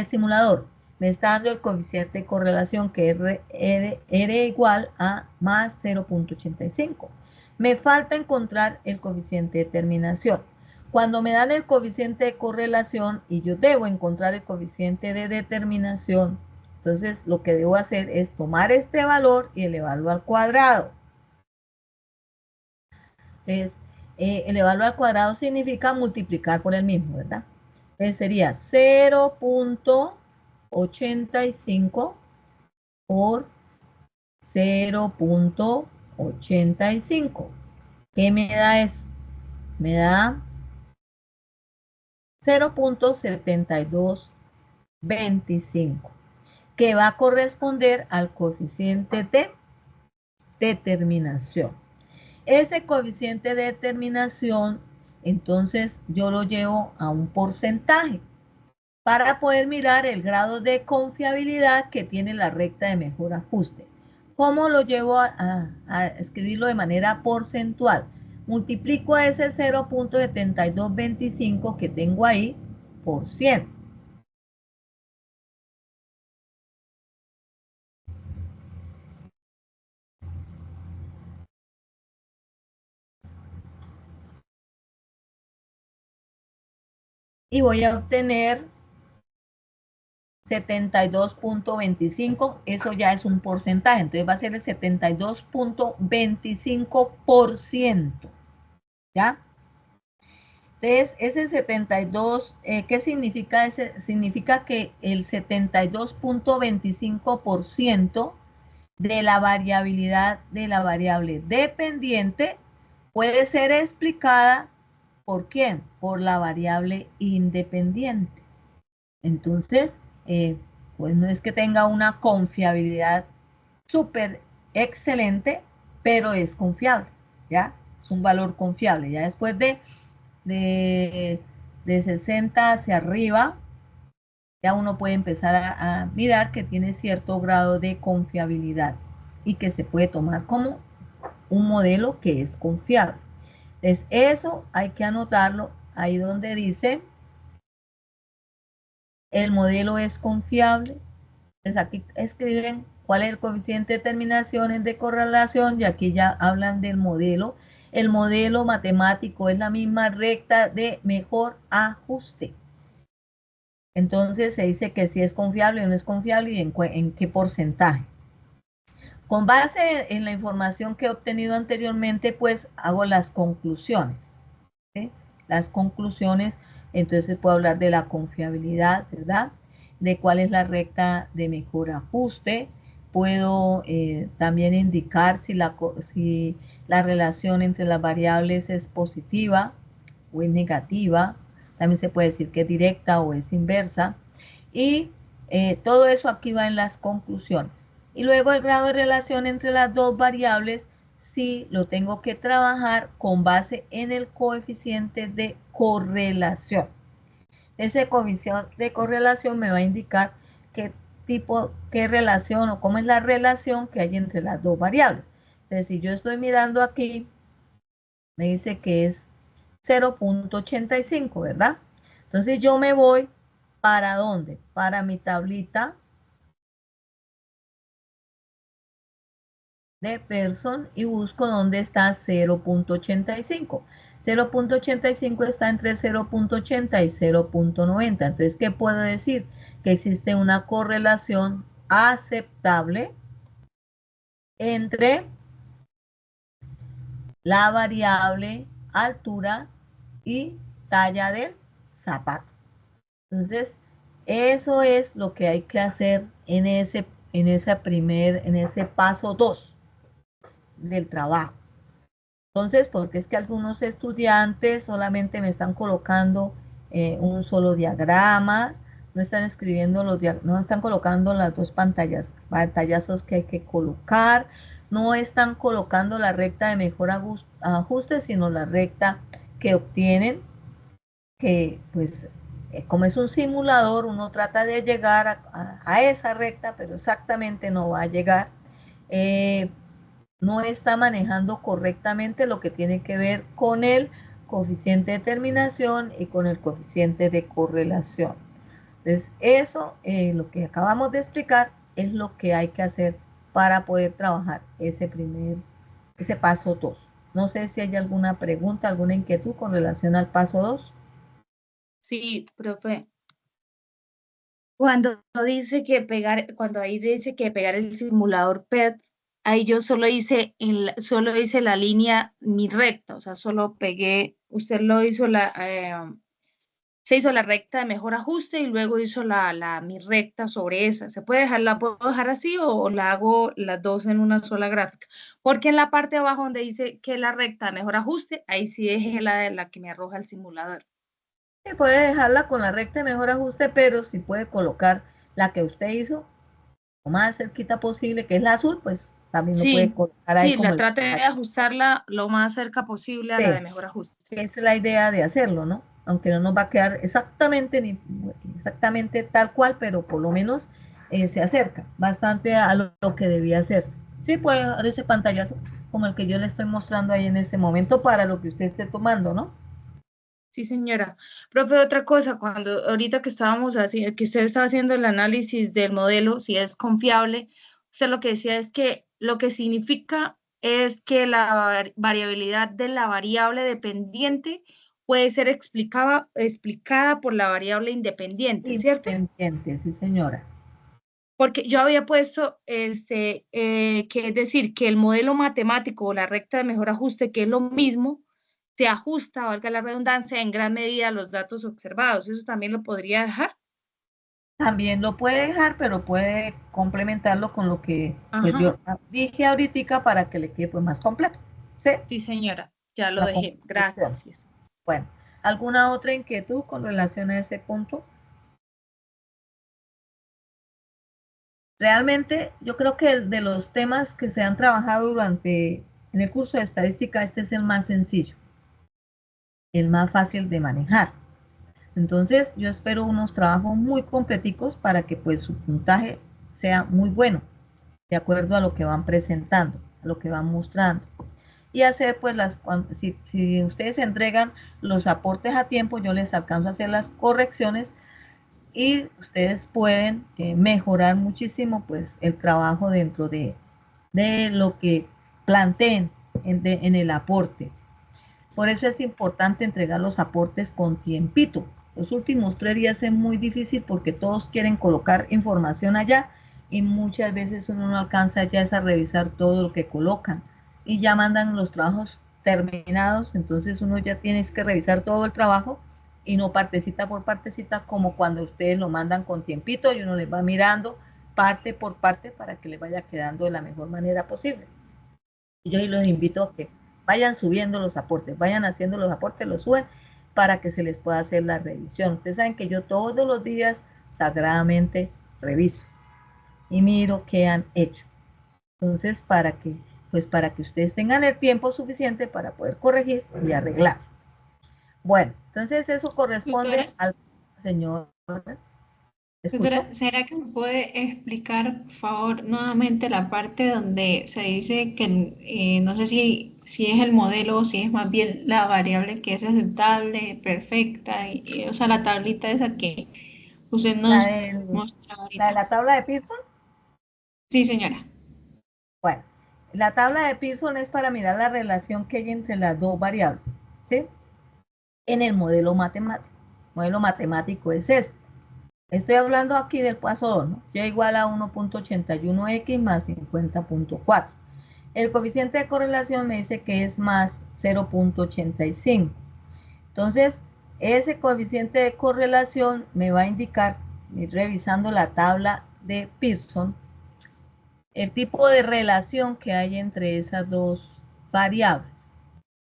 simulador? Me está dando el coeficiente de correlación, que es R igual a más 0.85. Me falta encontrar el coeficiente de determinación. Cuando me dan el coeficiente de correlación y yo debo encontrar el coeficiente de determinación, entonces lo que debo hacer es tomar este valor y elevarlo al cuadrado. Entonces, elevarlo al cuadrado significa multiplicar por el mismo, ¿verdad? Entonces sería 0.85 por 0.85. ¿Qué me da eso? Me da 0.7225, que va a corresponder al coeficiente de determinación. Ese coeficiente de determinación, entonces yo lo llevo a un porcentaje para poder mirar el grado de confiabilidad que tiene la recta de mejor ajuste. ¿Cómo lo llevo a escribirlo de manera porcentual? Multiplico ese 0.7225 que tengo ahí por 100. Y voy a obtener 72.25, eso ya es un porcentaje, entonces va a ser el 72.25%, ¿ya? Entonces, ese 72, ¿qué significa ese? Significa que el 72.25% de la variabilidad de la variable dependiente puede ser explicada ¿por quién? Por la variable independiente. Entonces, pues no es que tenga una confiabilidad súper excelente, pero es confiable, ¿ya? Es un valor confiable. Ya después de, de 60 hacia arriba, ya uno puede empezar a mirar que tiene cierto grado de confiabilidad y que se puede tomar como un modelo que es confiable. Entonces, eso hay que anotarlo ahí donde dice el modelo es confiable. Entonces, aquí escriben cuál es el coeficiente de terminaciones de correlación y aquí ya hablan del modelo. El modelo matemático es la misma recta de mejor ajuste. Entonces se dice que si es confiable o no es confiable y en qué porcentaje. Con base en la información que he obtenido anteriormente, pues hago las conclusiones. ¿Sí? Las conclusiones, entonces puedo hablar de la confiabilidad, ¿verdad? De cuál es la recta de mejor ajuste. Puedo también indicar si la relación entre las variables es positiva o es negativa. También se puede decir que es directa o es inversa. Y todo eso aquí va en las conclusiones. Y luego el grado de relación entre las dos variables, sí lo tengo que trabajar con base en el coeficiente de correlación. Ese coeficiente de correlación me va a indicar qué tipo, qué relación o cómo es la relación que hay entre las dos variables. Entonces, si yo estoy mirando aquí, me dice que es 0.85, ¿verdad? Entonces yo me voy ¿para dónde? Para mi tablita de Pearson y busco dónde está 0.85. 0.85 está entre 0.80 y 0.90. Entonces, ¿qué puedo decir? Que existe una correlación aceptable entre la variable altura y talla del zapato. Entonces, eso es lo que hay que hacer en ese paso 2 del trabajo. Entonces, porque es que algunos estudiantes solamente me están colocando un solo diagrama, no están escribiendo no están colocando las dos pantallazos que hay que colocar, no están colocando la recta de mejor ajuste, sino la recta que obtienen, que pues como es un simulador, uno trata de llegar a esa recta, pero exactamente no va a llegar. No está manejando correctamente lo que tiene que ver con el coeficiente de terminación y con el coeficiente de correlación. Entonces, eso, lo que acabamos de explicar, es lo que hay que hacer para poder trabajar ese paso 2. No sé si hay alguna pregunta, alguna inquietud con relación al paso 2. Sí, profe. Cuando dice que pegar, cuando ahí dice que pegar el simulador PET, ahí yo solo hice la línea mi recta, o sea, solo pegué, usted lo hizo se hizo la recta de mejor ajuste y luego hizo mi recta sobre esa. ¿La puedo dejar así o la hago las dos en una sola gráfica? Porque en la parte de abajo donde dice que la recta de mejor ajuste, ahí sí dejé la de la que me arroja el simulador. Sí, puede dejarla con la recta de mejor ajuste, pero si puede colocar la que usted hizo lo más cerquita posible, que es la azul, pues también lo puede Sí, colocar ahí sí, como la el... traté de ajustarla lo más cerca posible a la de mejor ajuste. Esa es la idea de hacerlo, ¿no? Aunque no nos va a quedar exactamente, ni exactamente tal cual, pero por lo menos se acerca bastante a lo que debía hacerse. Sí, puede dar ese pantallazo como el que yo le estoy mostrando ahí en ese momento para lo que usted esté tomando, ¿no? Sí, señora. Profe, otra cosa, cuando ahorita que estábamos haciendo, que usted estaba haciendo el análisis del modelo, si es confiable, usted lo que decía es que lo que significa es que la variabilidad de la variable dependiente puede ser explicada por la variable independiente, ¿cierto? Independiente, sí, señora. Porque yo había puesto, que es decir, que el modelo matemático o la recta de mejor ajuste, que es lo mismo, se ajusta, valga la redundancia, en gran medida a los datos observados. Eso también lo podría dejar. También lo puede dejar, pero puede complementarlo con lo que pues, Ajá, yo dije ahorita para que le quede pues, más completo. ¿Sí? sí, señora, ya lo La dejé. conclusión. Gracias. Bueno, ¿alguna otra inquietud con relación a ese punto? Realmente yo creo que de los temas que se han trabajado durante en el curso de estadística, este es el más sencillo, el más fácil de manejar. Entonces yo espero unos trabajos muy completicos para que pues su puntaje sea muy bueno, de acuerdo a lo que van presentando, a lo que van mostrando. Y hacer pues si ustedes entregan los aportes a tiempo, yo les alcanzo a hacer las correcciones y ustedes pueden mejorar muchísimo pues el trabajo dentro de lo que planteen en el aporte. Por eso es importante entregar los aportes con tiempito. Los últimos 3 días es muy difícil porque todos quieren colocar información allá y muchas veces uno no alcanza ya a revisar todo lo que colocan y ya mandan los trabajos terminados, entonces uno ya tiene que revisar todo el trabajo y no partecita por partecita como cuando ustedes lo mandan con tiempito y uno les va mirando parte por parte para que les vaya quedando de la mejor manera posible. Y yo los invito a que vayan subiendo los aportes, vayan haciendo los aportes, los suben para que se les pueda hacer la revisión. Ustedes saben que yo todos los días sagradamente reviso y miro qué han hecho. Entonces, para que ustedes tengan el tiempo suficiente para poder corregir y arreglar. Bueno, entonces eso Doctora, corresponde al señor. ¿Escucho? doctora, ¿será que me puede explicar, por favor, nuevamente la parte donde se dice que no sé si es el modelo o si es más bien la variable que es aceptable, perfecta, o sea, la tablita esa que usted La nos de, mostró la de ahorita? la tabla de Pearson. Sí, señora. Bueno, la tabla de Pearson es para mirar la relación que hay entre las dos variables, ¿sí? En el modelo matemático. El modelo matemático es este. Estoy hablando aquí del paso 2, ¿no? Y igual a 1.81x más 50.4. El coeficiente de correlación me dice que es más 0.85. Entonces, ese coeficiente de correlación me va a indicar, revisando la tabla de Pearson, el tipo de relación que hay entre esas dos variables.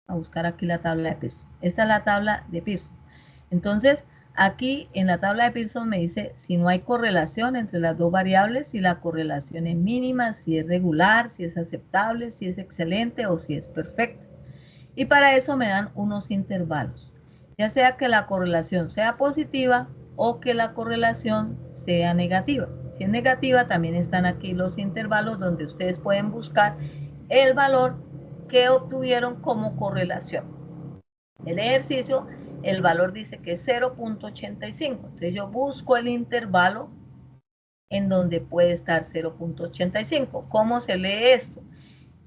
A buscar aquí la tabla de Pearson. Esta es la tabla de Pearson. Entonces, aquí en la tabla de Pearson me dice si no hay correlación entre las dos variables, si la correlación es mínima, si es regular, si es aceptable, si es excelente o si es perfecta. Y para eso me dan unos intervalos, ya sea que la correlación sea positiva o que la correlación sea negativa. Si es negativa, también están aquí los intervalos donde ustedes pueden buscar el valor que obtuvieron como correlación. El ejercicio, el valor dice que es 0.85. Entonces yo busco el intervalo en donde puede estar 0.85. ¿Cómo se lee esto?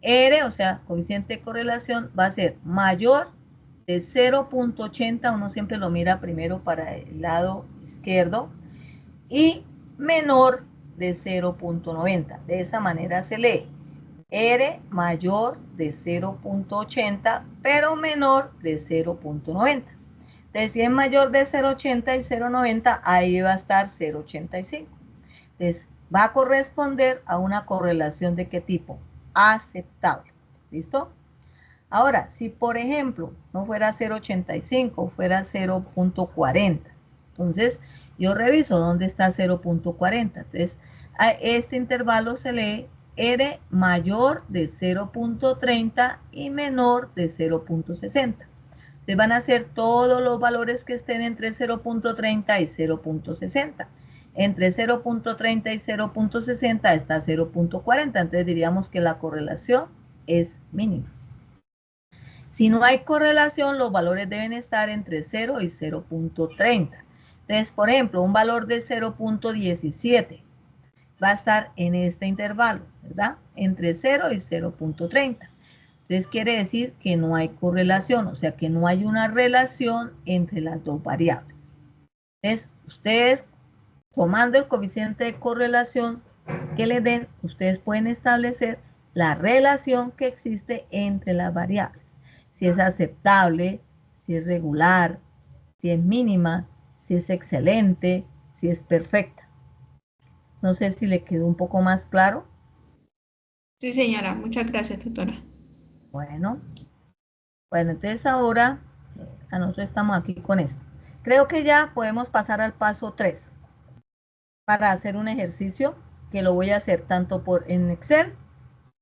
R, o sea, coeficiente de correlación, va a ser mayor de 0.80, uno siempre lo mira primero para el lado izquierdo, y menor de 0.90. De esa manera se lee. R mayor de 0.80, pero menor de 0.90. Entonces, si es mayor de 0.80 y 0.90, ahí va a estar 0.85. Entonces, va a corresponder a una correlación de qué tipo? Aceptable. ¿Listo? Ahora, si por ejemplo no fuera 0.85, fuera 0.40, entonces yo reviso dónde está 0.40. Entonces, a este intervalo se lee R mayor de 0.30 y menor de 0.60. Entonces van a ser todos los valores que estén entre 0.30 y 0.60. Entre 0.30 y 0.60 está 0.40. Entonces diríamos que la correlación es mínima. Si no hay correlación, los valores deben estar entre 0 y 0.30. Entonces, por ejemplo, un valor de 0.17 va a estar en este intervalo, ¿verdad? Entre 0 y 0.30. Entonces quiere decir que no hay correlación, o sea que no hay una relación entre las dos variables. Entonces, ustedes tomando el coeficiente de correlación que le den, ustedes pueden establecer la relación que existe entre las variables. Si es aceptable, si es regular, si es mínima, si es excelente, si es perfecta. No sé si le quedó un poco más claro. Sí, señora, muchas gracias, tutora. Bueno, bueno, entonces ahora nosotros estamos aquí con esto. Creo que ya podemos pasar al paso 3 para hacer un ejercicio que lo voy a hacer tanto en Excel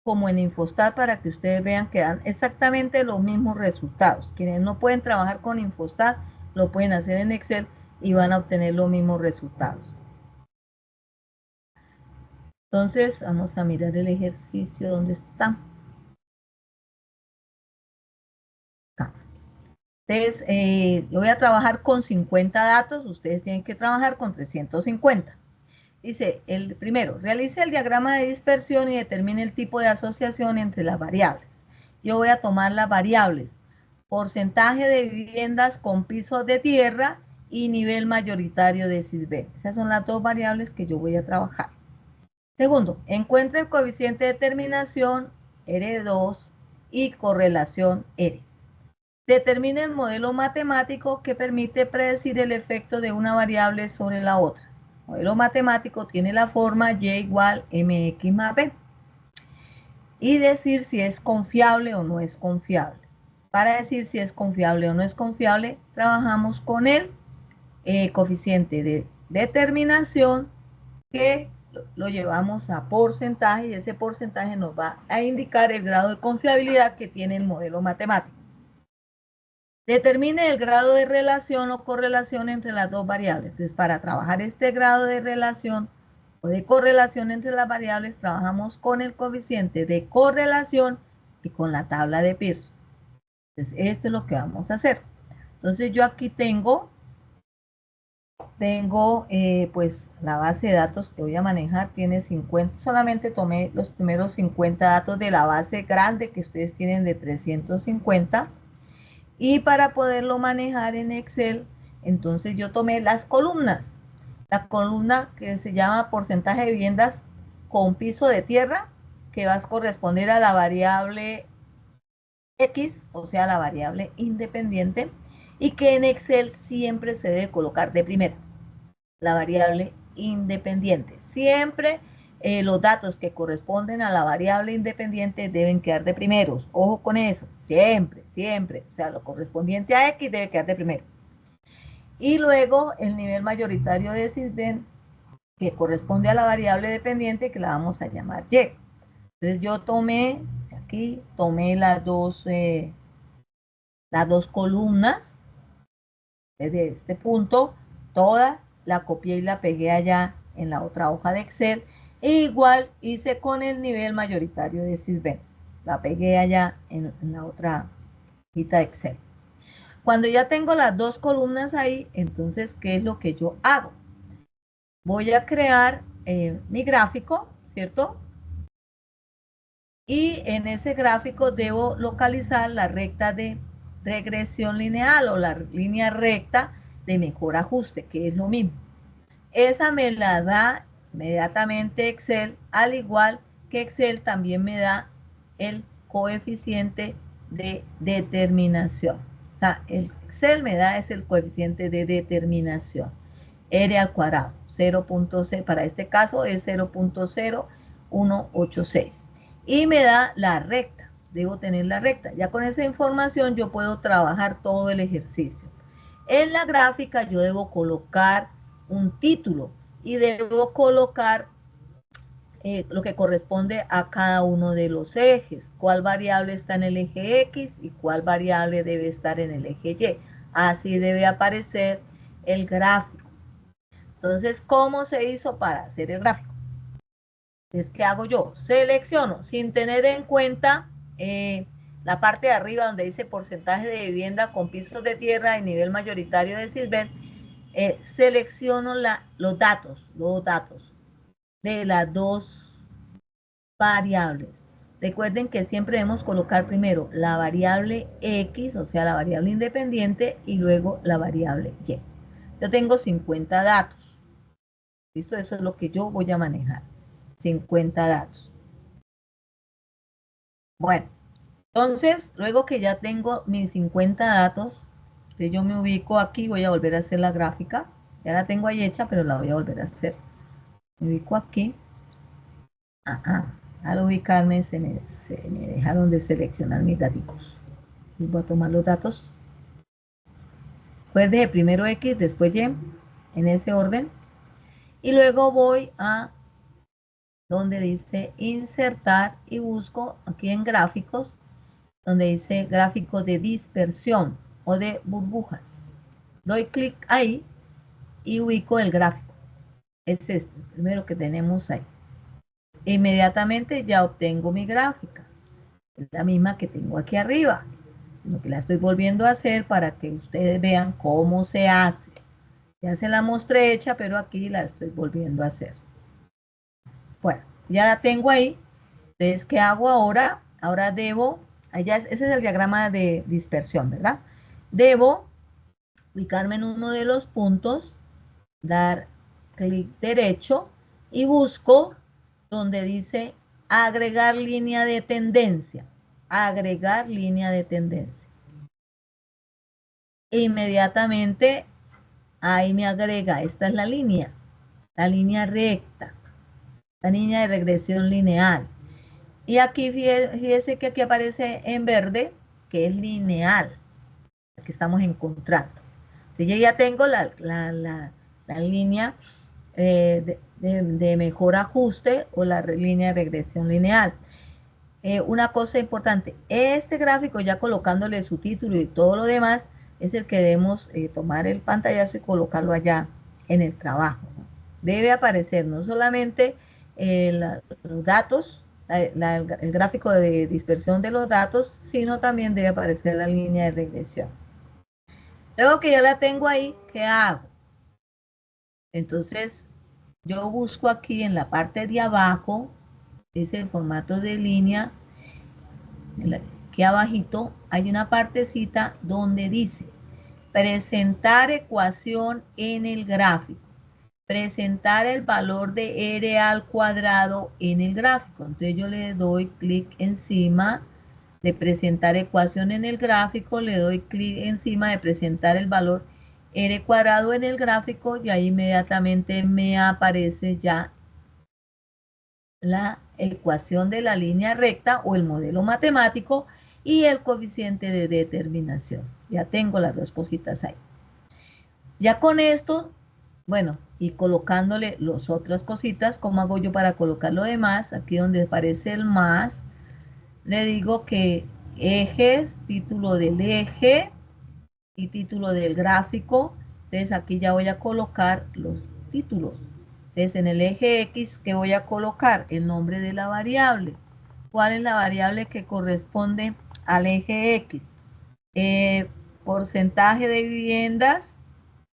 como en Infostat para que ustedes vean que dan exactamente los mismos resultados. Quienes no pueden trabajar con Infostat lo pueden hacer en Excel y van a obtener los mismos resultados. Entonces, vamos a mirar el ejercicio, ¿dónde está? Acá. Entonces, yo voy a trabajar con 50 datos, ustedes tienen que trabajar con 350. Dice, el primero, realice el diagrama de dispersión y determine el tipo de asociación entre las variables. Yo voy a tomar las variables, porcentaje de viviendas con pisos de tierra y nivel mayoritario de Sisbén. Esas son las dos variables que yo voy a trabajar. Segundo, encuentre el coeficiente de determinación R2 y correlación R. Determine el modelo matemático que permite predecir el efecto de una variable sobre la otra. El modelo matemático tiene la forma y igual mx más b. Y decir si es confiable o no es confiable. Para decir si es confiable o no es confiable, trabajamos con el coeficiente de determinación que lo llevamos a porcentaje y ese porcentaje nos va a indicar el grado de confiabilidad que tiene el modelo matemático. Determine el grado de relación o correlación entre las dos variables. Entonces, para trabajar este grado de relación o de correlación entre las variables, trabajamos con el coeficiente de correlación y con la tabla de Pearson. Entonces, esto es lo que vamos a hacer. Entonces, yo aquí tengo pues la base de datos que voy a manejar, tiene 50, solamente tomé los primeros 50 datos de la base grande que ustedes tienen de 350. Y para poderlo manejar en Excel, entonces yo tomé las columnas. La columna que se llama porcentaje de viviendas con piso de tierra, que va a corresponder a la variable X, o sea, la variable independiente, y que en Excel siempre se debe colocar de primera, la variable independiente. Siempre los datos que corresponden a la variable independiente deben quedar de primeros. Ojo con eso, siempre, siempre. O sea, lo correspondiente a X debe quedar de primero. Y luego el nivel mayoritario de Sisbén, que corresponde a la variable dependiente, que la vamos a llamar Y. Entonces yo tomé, aquí tomé las dos columnas desde este punto, toda la copié y la pegué allá en la otra hoja de Excel. E igual hice con el nivel mayoritario de Sisbén. La pegué allá en la otra hojita de Excel. Cuando ya tengo las dos columnas ahí, entonces, ¿qué es lo que yo hago? Voy a crear mi gráfico, ¿cierto? Y en ese gráfico debo localizar la recta de regresión lineal o la línea recta de mejor ajuste, que es lo mismo. Esa me la da inmediatamente Excel, al igual que Excel también me da el coeficiente de determinación. O sea, el Excel me da es el coeficiente de determinación. R al cuadrado, 0.6, para este caso es 0.0186. Y me da la recta, debo tener la recta. Ya con esa información yo puedo trabajar todo el ejercicio. En la gráfica yo debo colocar un título y debo colocar lo que corresponde a cada uno de los ejes. ¿Cuál variable está en el eje X y cuál variable debe estar en el eje Y? Así debe aparecer el gráfico. Entonces, ¿cómo se hizo para hacer el gráfico? Entonces, ¿qué hago yo? Selecciono sin tener en cuenta la parte de arriba donde dice porcentaje de vivienda con pisos de tierra y nivel mayoritario de Sisbén. Selecciono los datos de las dos variables. Recuerden que siempre debemos colocar primero la variable X, o sea, la variable independiente, y luego la variable Y. Yo tengo 50 datos. ¿Listo? Eso es lo que yo voy a manejar. 50 datos. Bueno, entonces, luego que ya tengo mis 50 datos, entonces yo me ubico aquí, voy a volver a hacer la gráfica. Ya la tengo ahí hecha, pero la voy a volver a hacer. Me ubico aquí. Al ubicarme se me dejaron de seleccionar mis datos. Voy a tomar los datos. Recuerde, primero X, después Y, en ese orden. Y luego voy a donde dice insertar y busco aquí en gráficos, donde dice gráfico de dispersión o de burbujas. Doy clic ahí y ubico el gráfico. Es este, el primero que tenemos ahí. Inmediatamente ya obtengo mi gráfica. Es la misma que tengo aquí arriba, sino que la estoy volviendo a hacer para que ustedes vean cómo se hace. Ya se la mostré hecha, pero aquí la estoy volviendo a hacer. Bueno, ya la tengo ahí. Entonces, ¿qué hago ahora? Ahora debo, ese es el diagrama de dispersión, ¿verdad? Debo ubicarme en uno de los puntos, dar clic derecho y busco donde dice agregar línea de tendencia. Agregar línea de tendencia. Inmediatamente ahí me agrega, esta es la línea recta, la línea de regresión lineal. Y aquí fíjese que aquí aparece en verde, que es lineal, la que estamos encontrando. Entonces yo ya tengo la línea de mejor ajuste o la línea de regresión lineal. Una cosa importante, este gráfico ya colocándole su título y todo lo demás, es el que debemos tomar el pantallazo y colocarlo allá en el trabajo. Debe aparecer no solamente los datos, el gráfico de dispersión de los datos, sino también debe aparecer la línea de regresión. Luego que ya la tengo ahí, ¿qué hago? Entonces, yo busco aquí en la parte de abajo, dice el formato de línea, aquí abajito hay una partecita donde dice presentar ecuación en el gráfico, presentar el valor de R al cuadrado en el gráfico. Entonces yo le doy clic encima de presentar ecuación en el gráfico, le doy clic encima de presentar el valor R cuadrado en el gráfico y ahí inmediatamente me aparece ya la ecuación de la línea recta o el modelo matemático y el coeficiente de determinación. Ya tengo las dos cositas ahí. Ya con esto, bueno, y colocándole las otras cositas, ¿cómo hago yo para colocar lo demás? Aquí donde aparece el más, le digo que ejes, título del eje y título del gráfico. Entonces aquí ya voy a colocar los títulos. Entonces en el eje X, ¿qué voy a colocar? El nombre de la variable. ¿Cuál es la variable que corresponde al eje X? Porcentaje de viviendas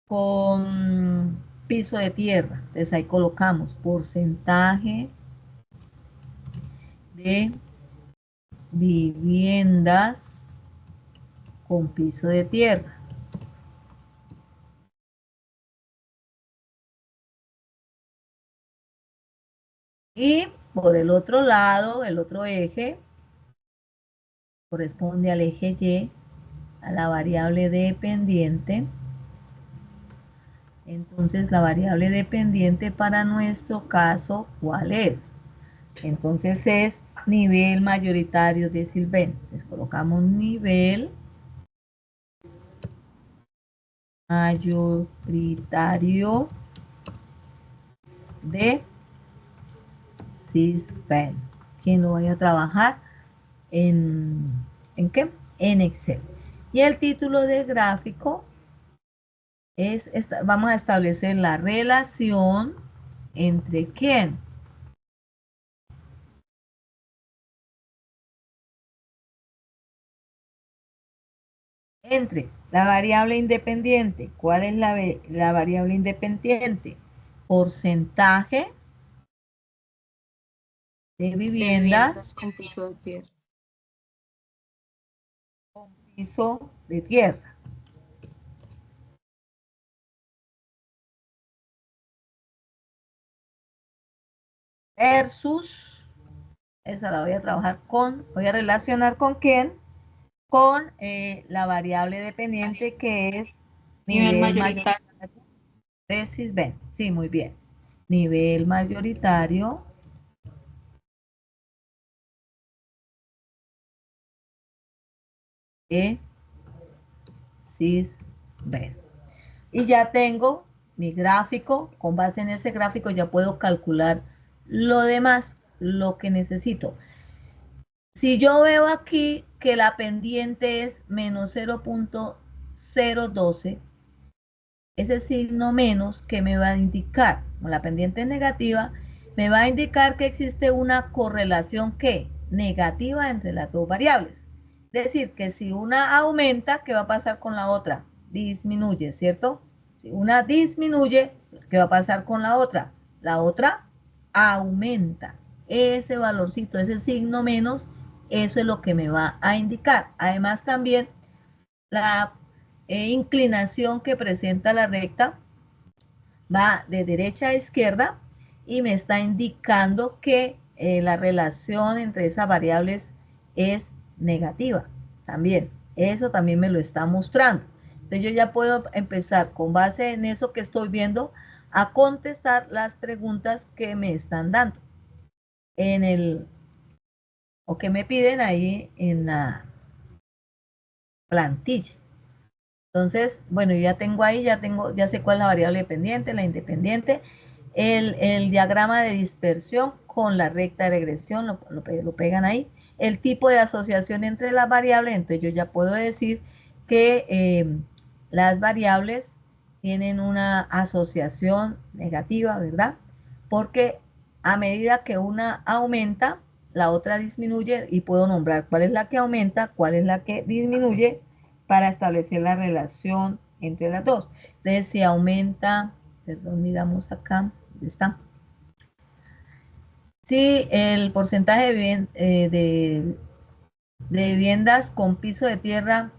con piso de tierra. Entonces ahí colocamos porcentaje de viviendas con piso de tierra. Y por el otro lado, el otro eje, corresponde al eje Y, a la variable dependiente. Entonces, la variable dependiente para nuestro caso, ¿cuál es? Entonces es nivel mayoritario de Silven. Les colocamos nivel mayoritario de Silven. Quien lo vaya a trabajar ¿en qué? En Excel. Y el título del gráfico es, vamos a establecer la relación entre quién. Entre la variable independiente. ¿Cuál es la variable independiente? Porcentaje de viviendas con piso de tierra. Con piso de tierra. Versus, esa la voy a trabajar con, voy a relacionar con quién, con la variable dependiente que es Nivel mayoritario. de Silven. Sí, muy bien. nivel mayoritario E cis B. Y ya tengo mi gráfico. Con base en ese gráfico ya puedo calcular lo demás, lo que necesito. Si yo veo aquí que la pendiente es menos 0.012, ese signo menos que me va a indicar, como la pendiente es negativa, me va a indicar que existe una correlación que negativa entre las dos variables. Es decir, que si una aumenta, ¿qué va a pasar con la otra? Disminuye, ¿cierto? Si una disminuye, ¿qué va a pasar con la otra? La otra aumenta. Ese valorcito, ese signo menos, eso es lo que me va a indicar. Además también la inclinación que presenta la recta va de derecha a izquierda y me está indicando que la relación entre esas variables es negativa también. Eso también me lo está mostrando. Entonces yo ya puedo empezar con base en eso que estoy viendo a contestar las preguntas que me están dando en el o que me piden ahí en la plantilla. Entonces, bueno, ya tengo ahí, ya sé cuál es la variable dependiente, la independiente, el diagrama de dispersión con la recta de regresión, lo pegan ahí, el tipo de asociación entre las variables. Entonces yo ya puedo decir que las variables tienen una asociación negativa, ¿verdad? Porque a medida que una aumenta, la otra disminuye y puedo nombrar cuál es la que aumenta, cuál es la que disminuye, para establecer la relación entre las dos. Entonces, si aumenta, perdón, miramos acá, ¿dónde está? Si el porcentaje de viviendas con piso de tierra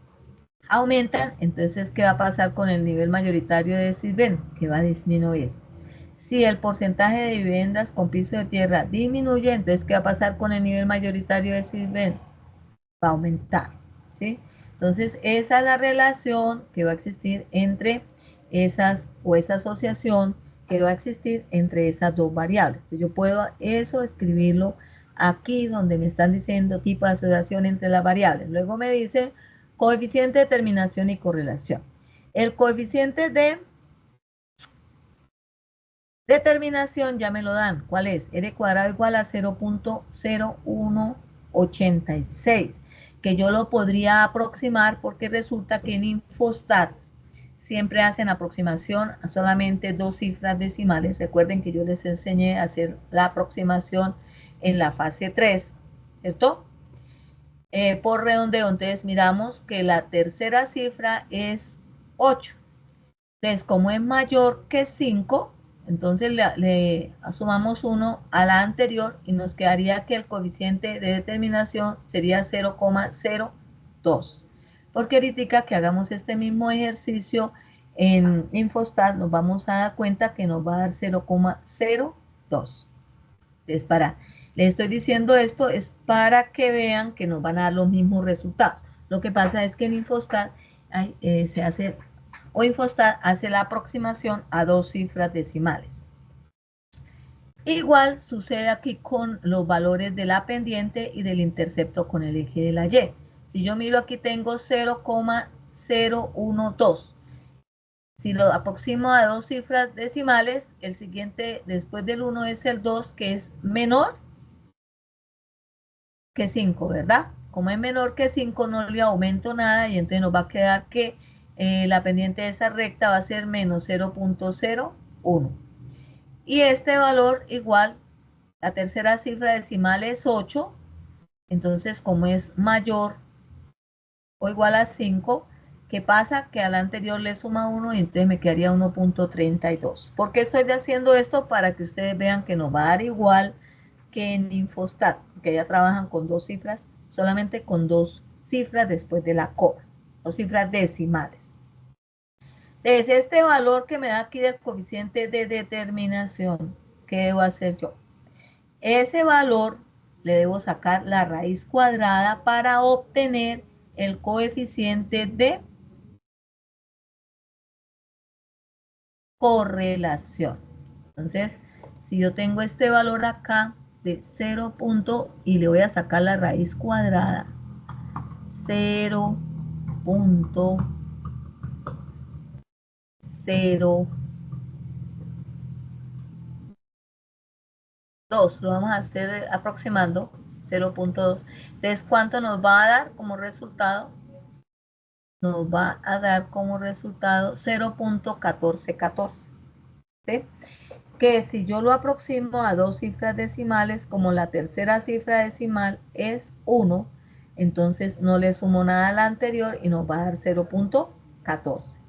aumentan, entonces, ¿qué va a pasar con el nivel mayoritario de Sisbén? Que va a disminuir. Si el porcentaje de viviendas con piso de tierra disminuye, entonces, ¿qué va a pasar con el nivel mayoritario de Sisbén? Va a aumentar, ¿sí? Entonces, esa es la relación que va a existir entre esas, o esa asociación que va a existir entre esas dos variables. Entonces, yo puedo eso escribirlo aquí donde me están diciendo tipo de asociación entre las variables. Luego me dice coeficiente de determinación y correlación. El coeficiente de determinación ya me lo dan. ¿Cuál es? R cuadrado igual a 0.0186. Que yo lo podría aproximar porque resulta que en Infostat siempre hacen aproximación a solamente dos cifras decimales. Recuerden que yo les enseñé a hacer la aproximación en la fase 3, ¿cierto? Por redondeo, entonces miramos que la tercera cifra es 8. Entonces, como es mayor que 5, entonces le sumamos 1 a la anterior y nos quedaría que el coeficiente de determinación sería 0,02. Porque ahorita que hagamos este mismo ejercicio en Infostat, nos vamos a dar cuenta que nos va a dar 0,02. Entonces, le estoy diciendo esto es para que vean que nos van a dar los mismos resultados. Lo que pasa es que en Infostat se hace o Infostat hace la aproximación a dos cifras decimales. Igual sucede aquí con los valores de la pendiente y del intercepto con el eje de la Y. Si yo miro aquí tengo 0,012. Si lo aproximo a dos cifras decimales, el siguiente después del 1 es el 2, que es menor que 5, ¿verdad? Como es menor que 5, no le aumento nada y entonces nos va a quedar que la pendiente de esa recta va a ser menos 0.01. Y este valor igual, la tercera cifra decimal es 8, entonces como es mayor o igual a 5, ¿qué pasa? Que al anterior le suma 1 y entonces me quedaría 1.32. ¿Por qué estoy haciendo esto? Para que ustedes vean que nos va a dar igual que en Infostat, que ya trabajan con dos cifras, solamente con dos cifras después de la coma, dos cifras decimales. Entonces, este valor que me da aquí del coeficiente de determinación, ¿qué debo hacer yo? Ese valor le debo sacar la raíz cuadrada para obtener el coeficiente de correlación. Entonces, si yo tengo este valor acá de 0 y le voy a sacar la raíz cuadrada, 0.02, lo vamos a hacer aproximando, 0.2. Entonces, ¿cuánto nos va a dar como resultado? Nos va a dar como resultado 0.1414. ¿Sí? Que si yo lo aproximo a dos cifras decimales, como la tercera cifra decimal es 1, entonces no le sumo nada a la anterior y nos va a dar 0.14.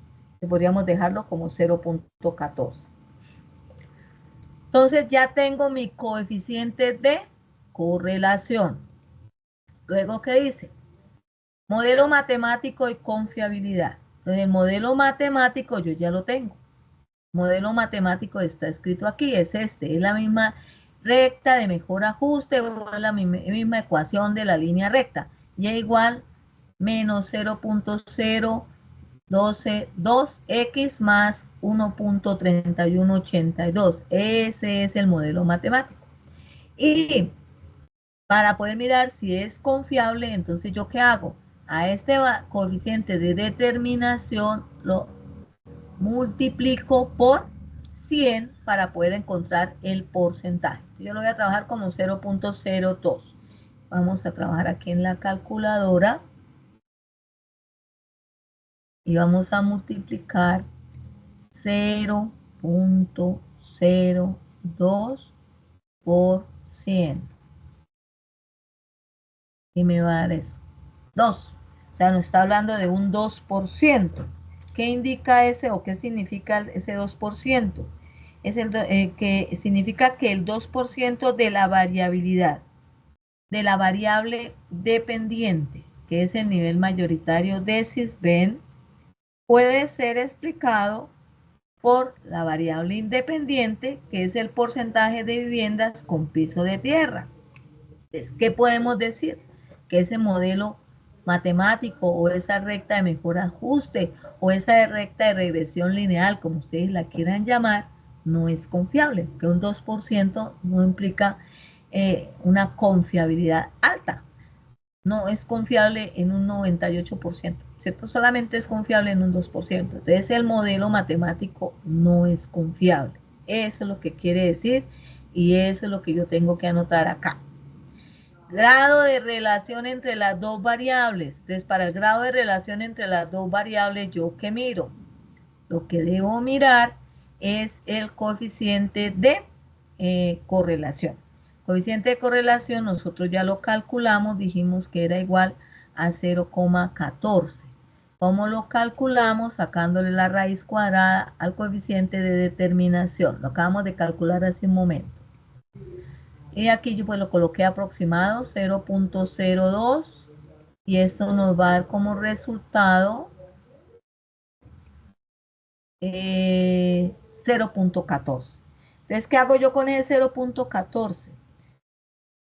Podríamos dejarlo como 0.14. Entonces ya tengo mi coeficiente de correlación. Luego, ¿qué dice? Modelo matemático y confiabilidad. Entonces, el modelo matemático yo ya lo tengo. Modelo matemático está escrito aquí, es este, es la misma recta de mejor ajuste o es la misma ecuación de la línea recta. Y es igual menos 0.0122x más 1.3182. Ese es el modelo matemático. Y para poder mirar si es confiable, entonces ¿yo qué hago? A este coeficiente de determinación lo multiplico por 100 para poder encontrar el porcentaje. Yo lo voy a trabajar como 0.02. Vamos a trabajar aquí en la calculadora y vamos a multiplicar 0.02 por 100. Y me va a dar eso. 2. O sea, nos está hablando de un 2%. ¿Qué indica ese o qué significa ese 2%? Es que significa que el 2% de la variabilidad, de la variable dependiente, que es el nivel mayoritario de Sisbén, puede ser explicado por la variable independiente, que es el porcentaje de viviendas con piso de tierra. Entonces, ¿qué podemos decir? Que ese modelo matemático o esa recta de mejor ajuste o esa recta de regresión lineal, como ustedes la quieran llamar, no es confiable, que un 2% no implica una confiabilidad alta. No es confiable en un 98%, ¿cierto? Solamente es confiable en un 2%. Entonces el modelo matemático no es confiable. Eso es lo que quiere decir y eso es lo que yo tengo que anotar acá. Grado de relación entre las dos variables. Entonces, para el grado de relación entre las dos variables, ¿yo qué miro? Lo que debo mirar es el coeficiente de correlación. Coeficiente de correlación, nosotros ya lo calculamos, dijimos que era igual a 0,14. ¿Cómo lo calculamos? Sacándole la raíz cuadrada al coeficiente de determinación. Lo acabamos de calcular hace un momento. Y aquí yo pues lo coloqué aproximado, 0.02. Y esto nos va a dar como resultado 0.14. Entonces, ¿qué hago yo con ese 0.14?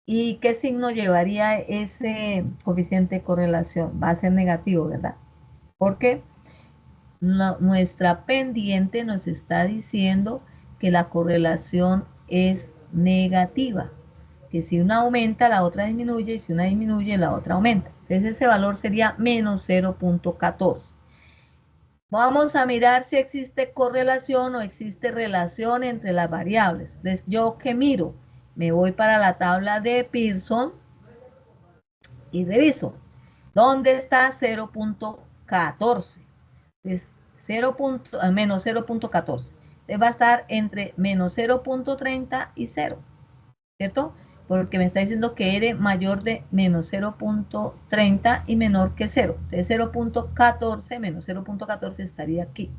¿Y qué signo llevaría ese coeficiente de correlación? Va a ser negativo, ¿verdad? Porque nuestra pendiente nos está diciendo que la correlación es negativa. Que si una aumenta, la otra disminuye, y si una disminuye, la otra aumenta. Entonces ese valor sería menos 0.14. Vamos a mirar si existe correlación o existe relación entre las variables. Entonces, ¿yo qué miro? Me voy para la tabla de Pearson y reviso. ¿Dónde está 0.14? Entonces, menos 0.14. Va a estar entre menos 0.30 y 0, ¿cierto? Porque me está diciendo que R mayor de menos 0.30 y menor que 0. Entonces 0.14 menos 0.14 estaría aquí.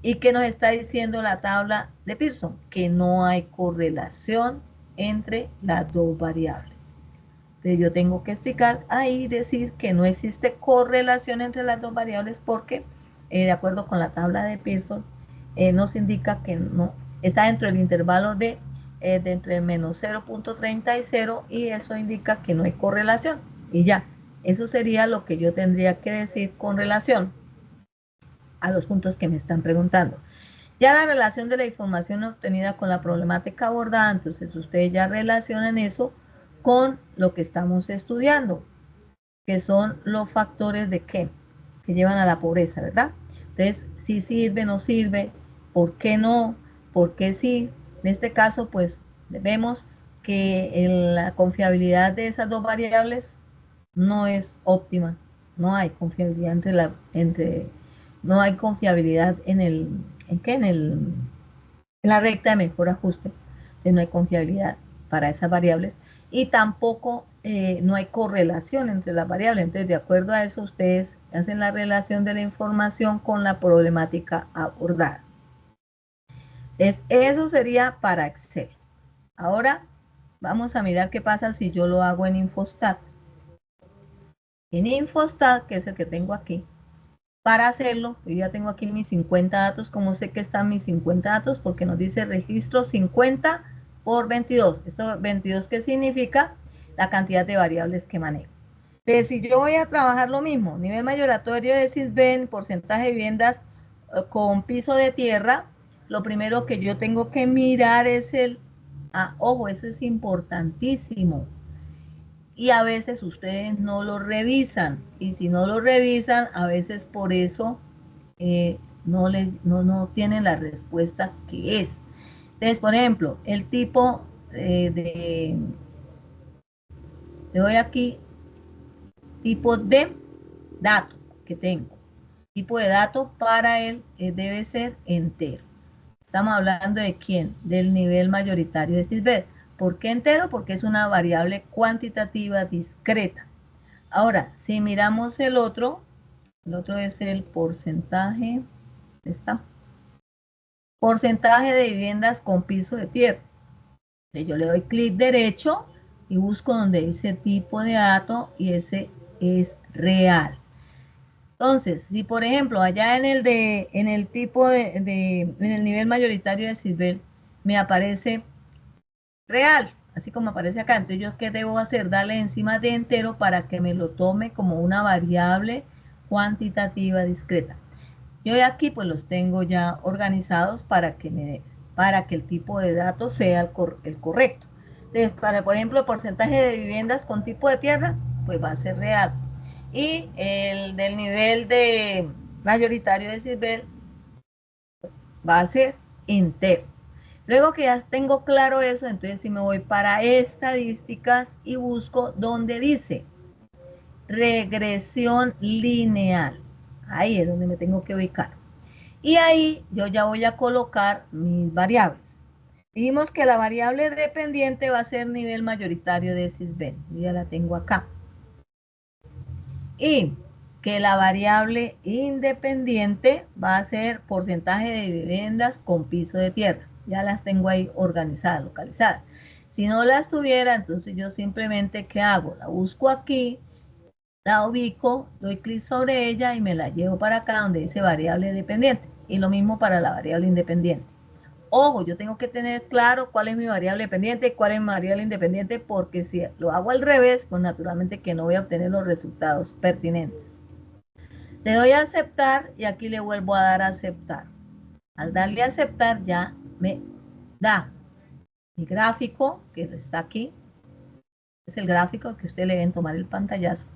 ¿Y qué nos está diciendo la tabla de Pearson? Que no hay correlación entre las dos variables. Entonces yo tengo que explicar ahí, decir que no existe correlación entre las dos variables porque de acuerdo con la tabla de Pearson nos indica que no está dentro del intervalo de entre menos 0.30 y 0 y eso indica que no hay correlación. Y ya, eso sería lo que yo tendría que decir con relación a los puntos que me están preguntando. Ya la relación de la información obtenida con la problemática abordada, entonces ustedes ya relacionan eso con lo que estamos estudiando, que son los factores de qué, que llevan a la pobreza, ¿verdad? Entonces, si sirve, no sirve, ¿por qué no? ¿Por qué sí? En este caso, pues vemos que la confiabilidad de esas dos variables no es óptima. No hay confiabilidad no hay confiabilidad ¿en qué? En la recta de mejor ajuste. Entonces no hay confiabilidad para esas variables y tampoco no hay correlación entre las variables. Entonces, de acuerdo a eso, ustedes hacen la relación de la información con la problemática abordada. Entonces, eso sería para Excel. Ahora vamos a mirar qué pasa si yo lo hago en Infostat. En Infostat, que es el que tengo aquí, para hacerlo, yo ya tengo aquí mis 50 datos. ¿Cómo sé que están mis 50 datos? Porque nos dice registro 50 por 22. ¿Esto 22 qué significa? La cantidad de variables que manejo. Entonces, si yo voy a trabajar lo mismo, nivel mayoratorio de Sisbén, porcentaje de viviendas con piso de tierra, lo primero que yo tengo que mirar es ojo, eso es importantísimo. Y a veces ustedes no lo revisan. Y si no lo revisan, a veces por eso no tienen la respuesta que es. Entonces, por ejemplo, el tipo le doy aquí, tipo de dato que tengo. Tipo de dato para él debe ser entero. Estamos hablando de quién, del nivel mayoritario de Sisbén. ¿Por qué entero? Porque es una variable cuantitativa discreta. Ahora, si miramos el otro es el porcentaje, está, porcentaje de viviendas con piso de tierra. Entonces yo le doy clic derecho y busco donde dice tipo de dato y ese es real. Entonces, si por ejemplo allá en el tipo en el nivel mayoritario de Sisbén me aparece real, así como aparece acá, entonces yo qué debo hacer, darle encima de entero para que me lo tome como una variable cuantitativa discreta. Yo de aquí pues los tengo ya organizados para que el tipo de datos sea el correcto. Entonces, por ejemplo, el porcentaje de viviendas con tipo de tierra, pues va a ser real. Y el del nivel de mayoritario de Sisbén va a ser entero. Luego que ya tengo claro eso, entonces si me voy para estadísticas y busco donde dice regresión lineal. Ahí es donde me tengo que ubicar. Y ahí yo ya voy a colocar mis variables. Dijimos que la variable dependiente va a ser nivel mayoritario de Sisbén. Yo ya la tengo acá. Y que la variable independiente va a ser porcentaje de viviendas con piso de tierra. Ya las tengo ahí organizadas, localizadas. Si no las tuviera, entonces yo simplemente, ¿qué hago? La busco aquí, la ubico, doy clic sobre ella y me la llevo para acá donde dice variable dependiente. Y lo mismo para la variable independiente. Ojo, yo tengo que tener claro cuál es mi variable dependiente y cuál es mi variable independiente, porque si lo hago al revés, pues naturalmente que no voy a obtener los resultados pertinentes. Le doy a aceptar y aquí le vuelvo a dar a aceptar. Al darle a aceptar ya me da mi gráfico que está aquí. Es el gráfico que ustedes le deben tomar el pantallazo,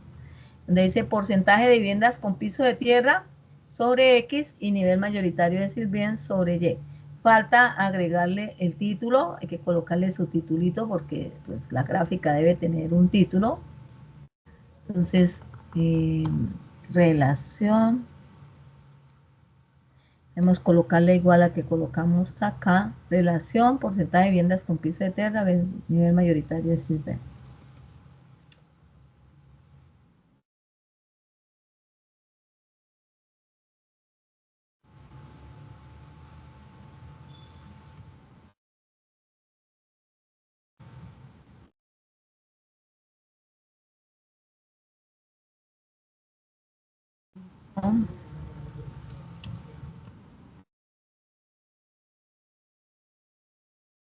donde dice porcentaje de viviendas con piso de tierra sobre X y nivel mayoritario de Sisbén sobre Y. Falta agregarle el título, hay que colocarle su titulito porque pues, la gráfica debe tener un título. Entonces, relación, debemos colocarle igual a que colocamos acá, relación, porcentaje de viviendas con piso de tierra, nivel mayoritario de Sisbén.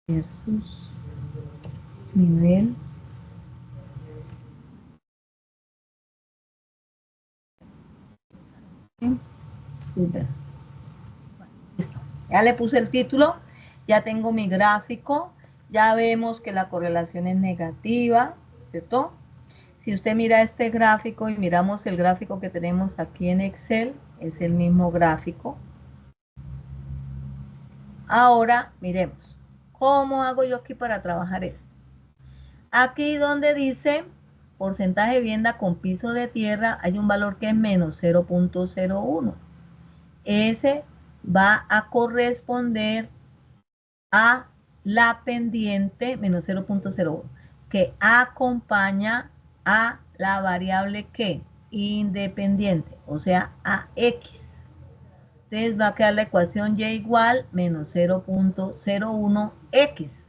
Versus nivel Sisbén. Listo. Ya le puse el título, ya tengo mi gráfico, ya vemos que la correlación es negativa, ¿cierto? Si usted mira este gráfico y miramos el gráfico que tenemos aquí en Excel, es el mismo gráfico. Ahora, miremos, ¿cómo hago yo aquí para trabajar esto? Aquí donde dice porcentaje de vivienda con piso de tierra, hay un valor que es menos 0.01. Ese va a corresponder a la pendiente menos 0.01, que acompaña a la variable que independiente, o sea, a X. Entonces va a quedar la ecuación y igual menos 0.01X.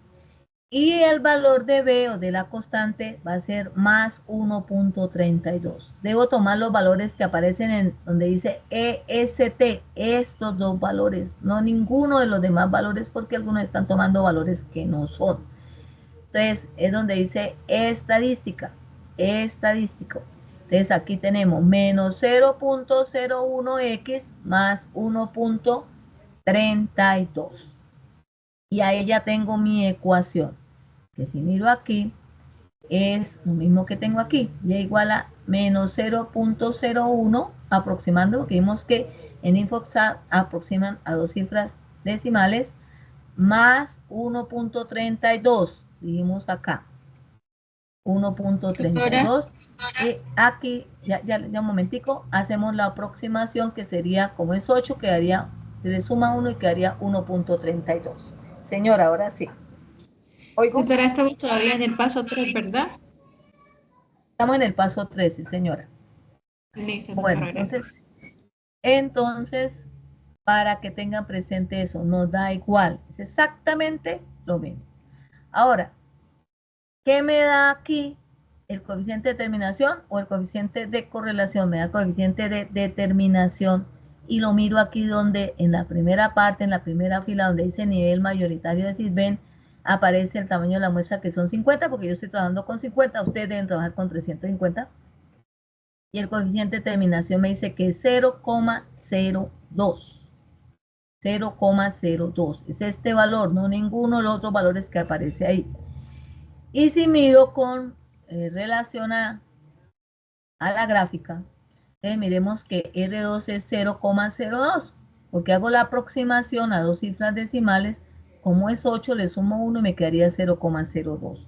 Y el valor de B o de la constante va a ser más 1.32. Debo tomar los valores que aparecen en donde dice EST, estos dos valores, no ninguno de los demás valores porque algunos están tomando valores que no son. Entonces es donde dice estadística, estadístico. Entonces aquí tenemos menos 0.01x más 1.32. Y ahí ya tengo mi ecuación, que si miro aquí, es lo mismo que tengo aquí, y igual a menos 0.01, aproximando, porque vimos que en Infoxat aproximan a dos cifras decimales, más 1.32, dijimos acá, Doctora, 1.32, y aquí, ya un momentico, hacemos la aproximación que sería, como es 8, quedaría, se le suma 1 y quedaría 1.32. Señora, ahora sí. ¿Oigo? doctora, estamos todavía en el paso 3, ¿verdad? Estamos en el paso 3, sí, señora. Listo, Bueno, doctora, gracias. entonces, para que tengan presente eso, nos da igual, es exactamente lo mismo. Ahora, ¿qué me da aquí el coeficiente de determinación o el coeficiente de correlación? Me da el coeficiente de determinación y lo miro aquí donde en la primera parte, en la primera fila donde dice nivel mayoritario de Sisbén, aparece el tamaño de la muestra que son 50, porque yo estoy trabajando con 50, ustedes deben trabajar con 350. Y el coeficiente de terminación me dice que es 0,02. 0,02. Es este valor, no ninguno de los otros valores que aparece ahí. Y si miro con relación a la gráfica, miremos que R2 es 0,02, porque hago la aproximación a dos cifras decimales, como es 8, le sumo 1 y me quedaría 0,02.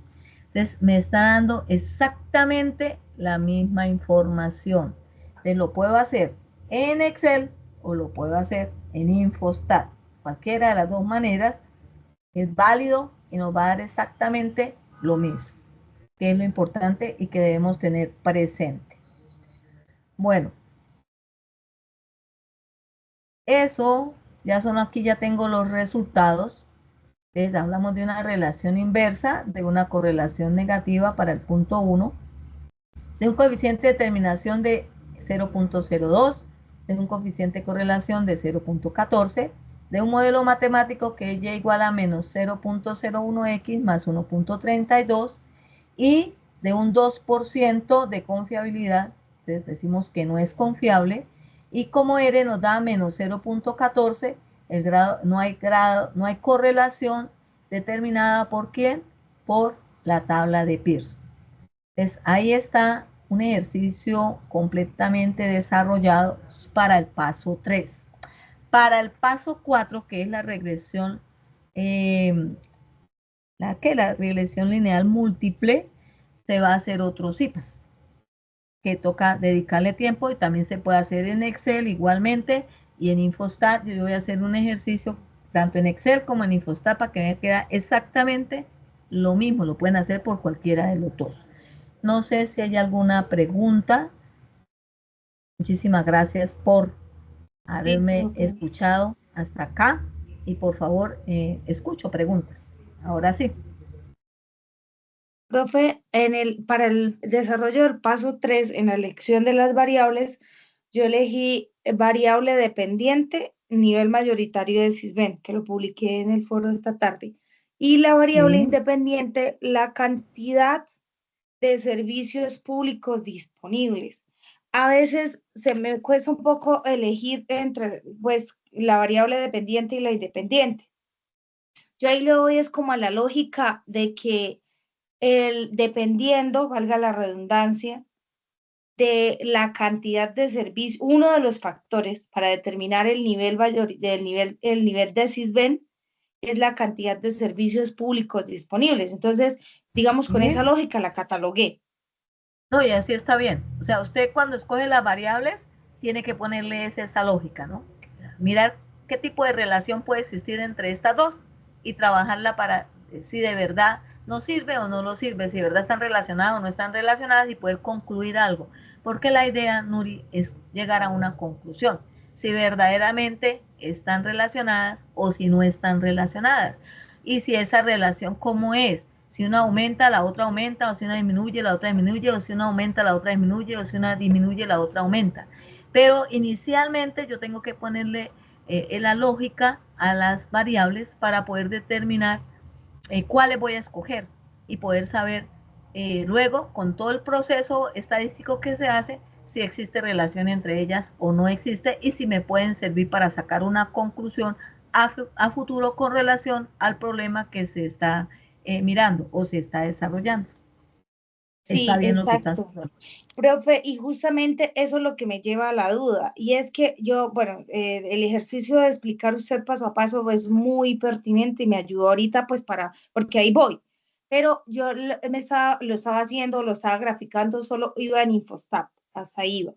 Entonces me está dando exactamente la misma información. Entonces lo puedo hacer en Excel o lo puedo hacer en Infostat. Cualquiera de las dos maneras es válido y nos va a dar exactamente lo mismo, que es lo importante y que debemos tener presente. Bueno, eso ya son aquí, ya tengo los resultados. Entonces hablamos de una relación inversa, de una correlación negativa para el punto 1, de un coeficiente de determinación de 0.02, de un coeficiente de correlación de 0.14, de un modelo matemático que es y igual a menos 0.01x más 1.32 y de un 2% de confiabilidad, entonces decimos que no es confiable, y como R nos da menos 0.14, el grado, no hay correlación determinada por quién, por la tabla de Pearson. Entonces ahí está un ejercicio completamente desarrollado para el paso 3. Para el paso 4, que es la regresión, la regresión lineal múltiple, se va a hacer otros IPAs, que toca dedicarle tiempo y también se puede hacer en Excel igualmente y en Infostat. Yo voy a hacer un ejercicio tanto en Excel como en Infostat para que me quede exactamente lo mismo. Lo pueden hacer por cualquiera de los dos. No sé si hay alguna pregunta. Muchísimas gracias por haberme escuchado hasta acá y por favor escucho preguntas. Ahora sí. Profe, para el desarrollo del paso 3, en la elección de las variables, yo elegí variable dependiente, nivel mayoritario de Sisbén, que lo publiqué en el foro esta tarde, y la variable Sí. independiente, la cantidad de servicios públicos disponibles. A veces se me cuesta un poco elegir entre, pues, la variable dependiente y la independiente. Yo ahí le doy es como a la lógica de que el dependiendo, valga la redundancia, de la cantidad de servicio, uno de los factores para determinar el nivel, el nivel de Sisbén es la cantidad de servicios públicos disponibles. Entonces, digamos, con esa Bien. lógica la catalogué. No, y así está bien. O sea, usted cuando escoge las variables, tiene que ponerle esa lógica, ¿no? Mirar qué tipo de relación puede existir entre estas dos y trabajarla para si de verdad no sirve o no lo sirve, si de verdad están relacionadas o no están relacionadas y poder concluir algo. Porque la idea, Nuri, es llegar a una conclusión. Si verdaderamente están relacionadas o si no están relacionadas. Y si esa relación, ¿cómo es? Si una aumenta, la otra aumenta, o si una disminuye, la otra disminuye, o si una aumenta, la otra disminuye, o si una disminuye, la otra aumenta. Pero inicialmente yo tengo que ponerle la lógica a las variables para poder determinar cuáles voy a escoger y poder saber luego, con todo el proceso estadístico que se hace, si existe relación entre ellas o no existe y si me pueden servir para sacar una conclusión a futuro con relación al problema que se está mirando o se está desarrollando. Está Sí, bien lo que está exacto. haciendo. Profe, y justamente eso es lo que me lleva a la duda, y es que yo, bueno, el ejercicio de explicar usted paso a paso es muy pertinente y me ayudó ahorita pues porque ahí voy, pero yo lo estaba haciendo, lo estaba graficando, solo iba en Infostat, hasta ahí iba.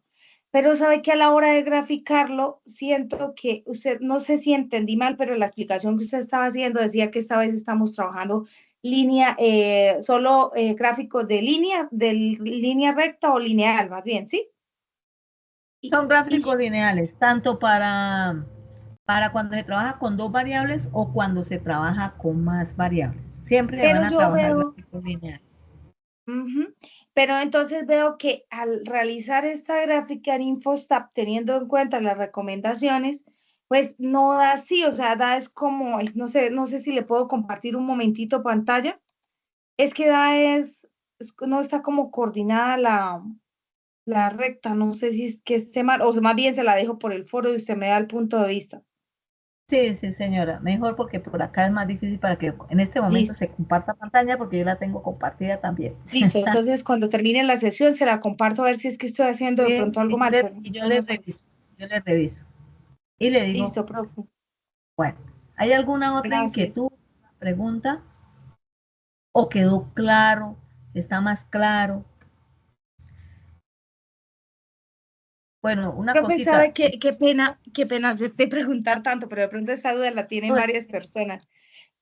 Pero sabe que a la hora de graficarlo, siento que usted, no sé si entendí mal, pero la explicación que usted estaba haciendo decía que esta vez estamos trabajando línea, solo gráficos de línea recta o lineal, más bien, ¿sí? Son Y, gráficos lineales, tanto para cuando se trabaja con dos variables o cuando se trabaja con más variables. Siempre van pero a yo trabajar veo, gráficos lineales. pero entonces veo que al realizar esta gráfica en Infostab, teniendo en cuenta las recomendaciones, pues no da así, o sea, da es como, no sé si le puedo compartir un momentito pantalla, es que da no está como coordinada la recta, no sé si es que esté mal, o más bien se la dejo por el foro y usted me da el punto de vista. Sí, sí, señora. Mejor porque por acá es más difícil para que en este momento Listo, se comparta pantalla porque yo la tengo compartida también. listo. Entonces, cuando termine la sesión, se la comparto a ver si es que estoy haciendo de Bien, pronto algo mal, pero y yo no le me parece. reviso, yo le reviso. Y le digo, Listo, profe. bueno, ¿hay alguna otra Gracias. inquietud, pregunta? ¿O quedó claro? ¿Está más claro? Bueno, una Profe, cosita. ¿sabe qué pena hacerte preguntar tanto, pero de pronto esa duda la tienen No, varias personas?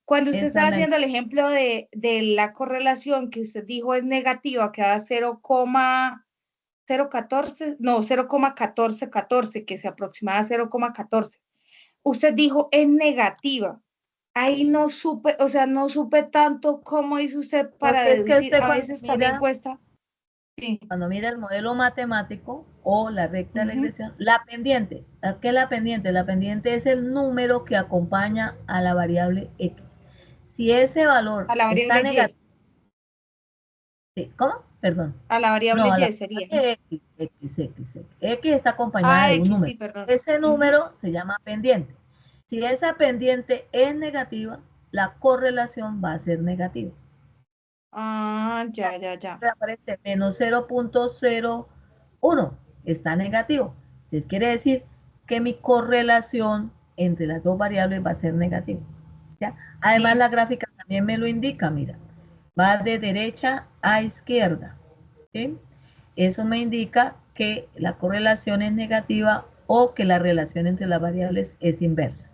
Cuando usted esa está es la haciendo el ejemplo de la correlación que usted dijo es negativa, que da 0,014, no, 0,1414, que se aproxima a 0,14. Usted dijo es negativa. Ahí no supe, o sea, no supe tanto cómo hizo usted para porque es que deducir. usted A veces también cuesta. Sí. cuando mira el modelo matemático o la recta de la Ujú. regresión, la pendiente, ¿qué es la pendiente? La pendiente es el número que acompaña a la variable x. Si ese valor A la está variable Y. negativo, ¿cómo? Perdón. A la variable No, a la Y sería. X está acompañada Ah, de un X, sí, número. perdón. Ese Ujú. número se llama pendiente. Si esa pendiente es negativa, la correlación va a ser negativa. Ah, ya, ya, ya. Aparece menos 0,01, está negativo. Entonces quiere decir que mi correlación entre las dos variables va a ser negativa. ¿Ya? Además la Listo. gráfica también me lo indica, mira, va de derecha a izquierda. ¿Sí? Eso me indica que la correlación es negativa o que la relación entre las variables es inversa.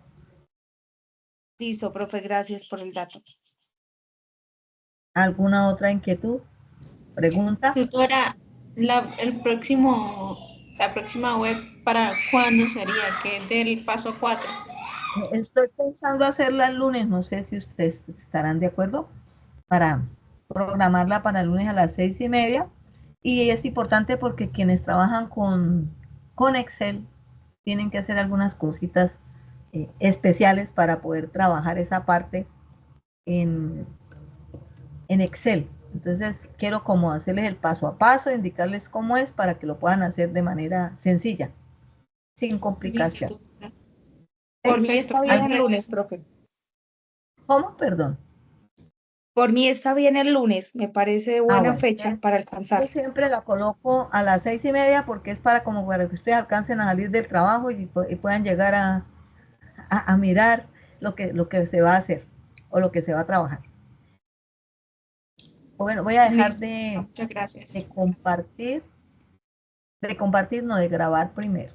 Listo, profe, gracias por el dato. ¿Alguna otra inquietud? ¿Pregunta? Tutora, la próxima web, ¿para cuándo sería? Que es del paso 4. Estoy pensando hacerla el lunes, no sé si ustedes estarán de acuerdo para programarla para el lunes a las 6:30. Y es importante porque quienes trabajan con Excel tienen que hacer algunas cositas especiales para poder trabajar esa parte en, en Excel. Entonces quiero como hacerles el paso a paso, indicarles cómo es para que lo puedan hacer de manera sencilla, sin Listo, complicación. tutora. Por mí Perfecto. está bien el Ay, lunes, profe. ¿Cómo? Perdón. Por mí está bien el lunes, me parece buena Bueno. fecha para alcanzar. Yo siempre la coloco a las 6:30 porque es para como para que ustedes alcancen a salir del trabajo y puedan llegar a mirar lo que se va a hacer o lo que se va a trabajar. Bueno, voy a dejar listo. Muchas gracias. de compartir, no, de grabar primero.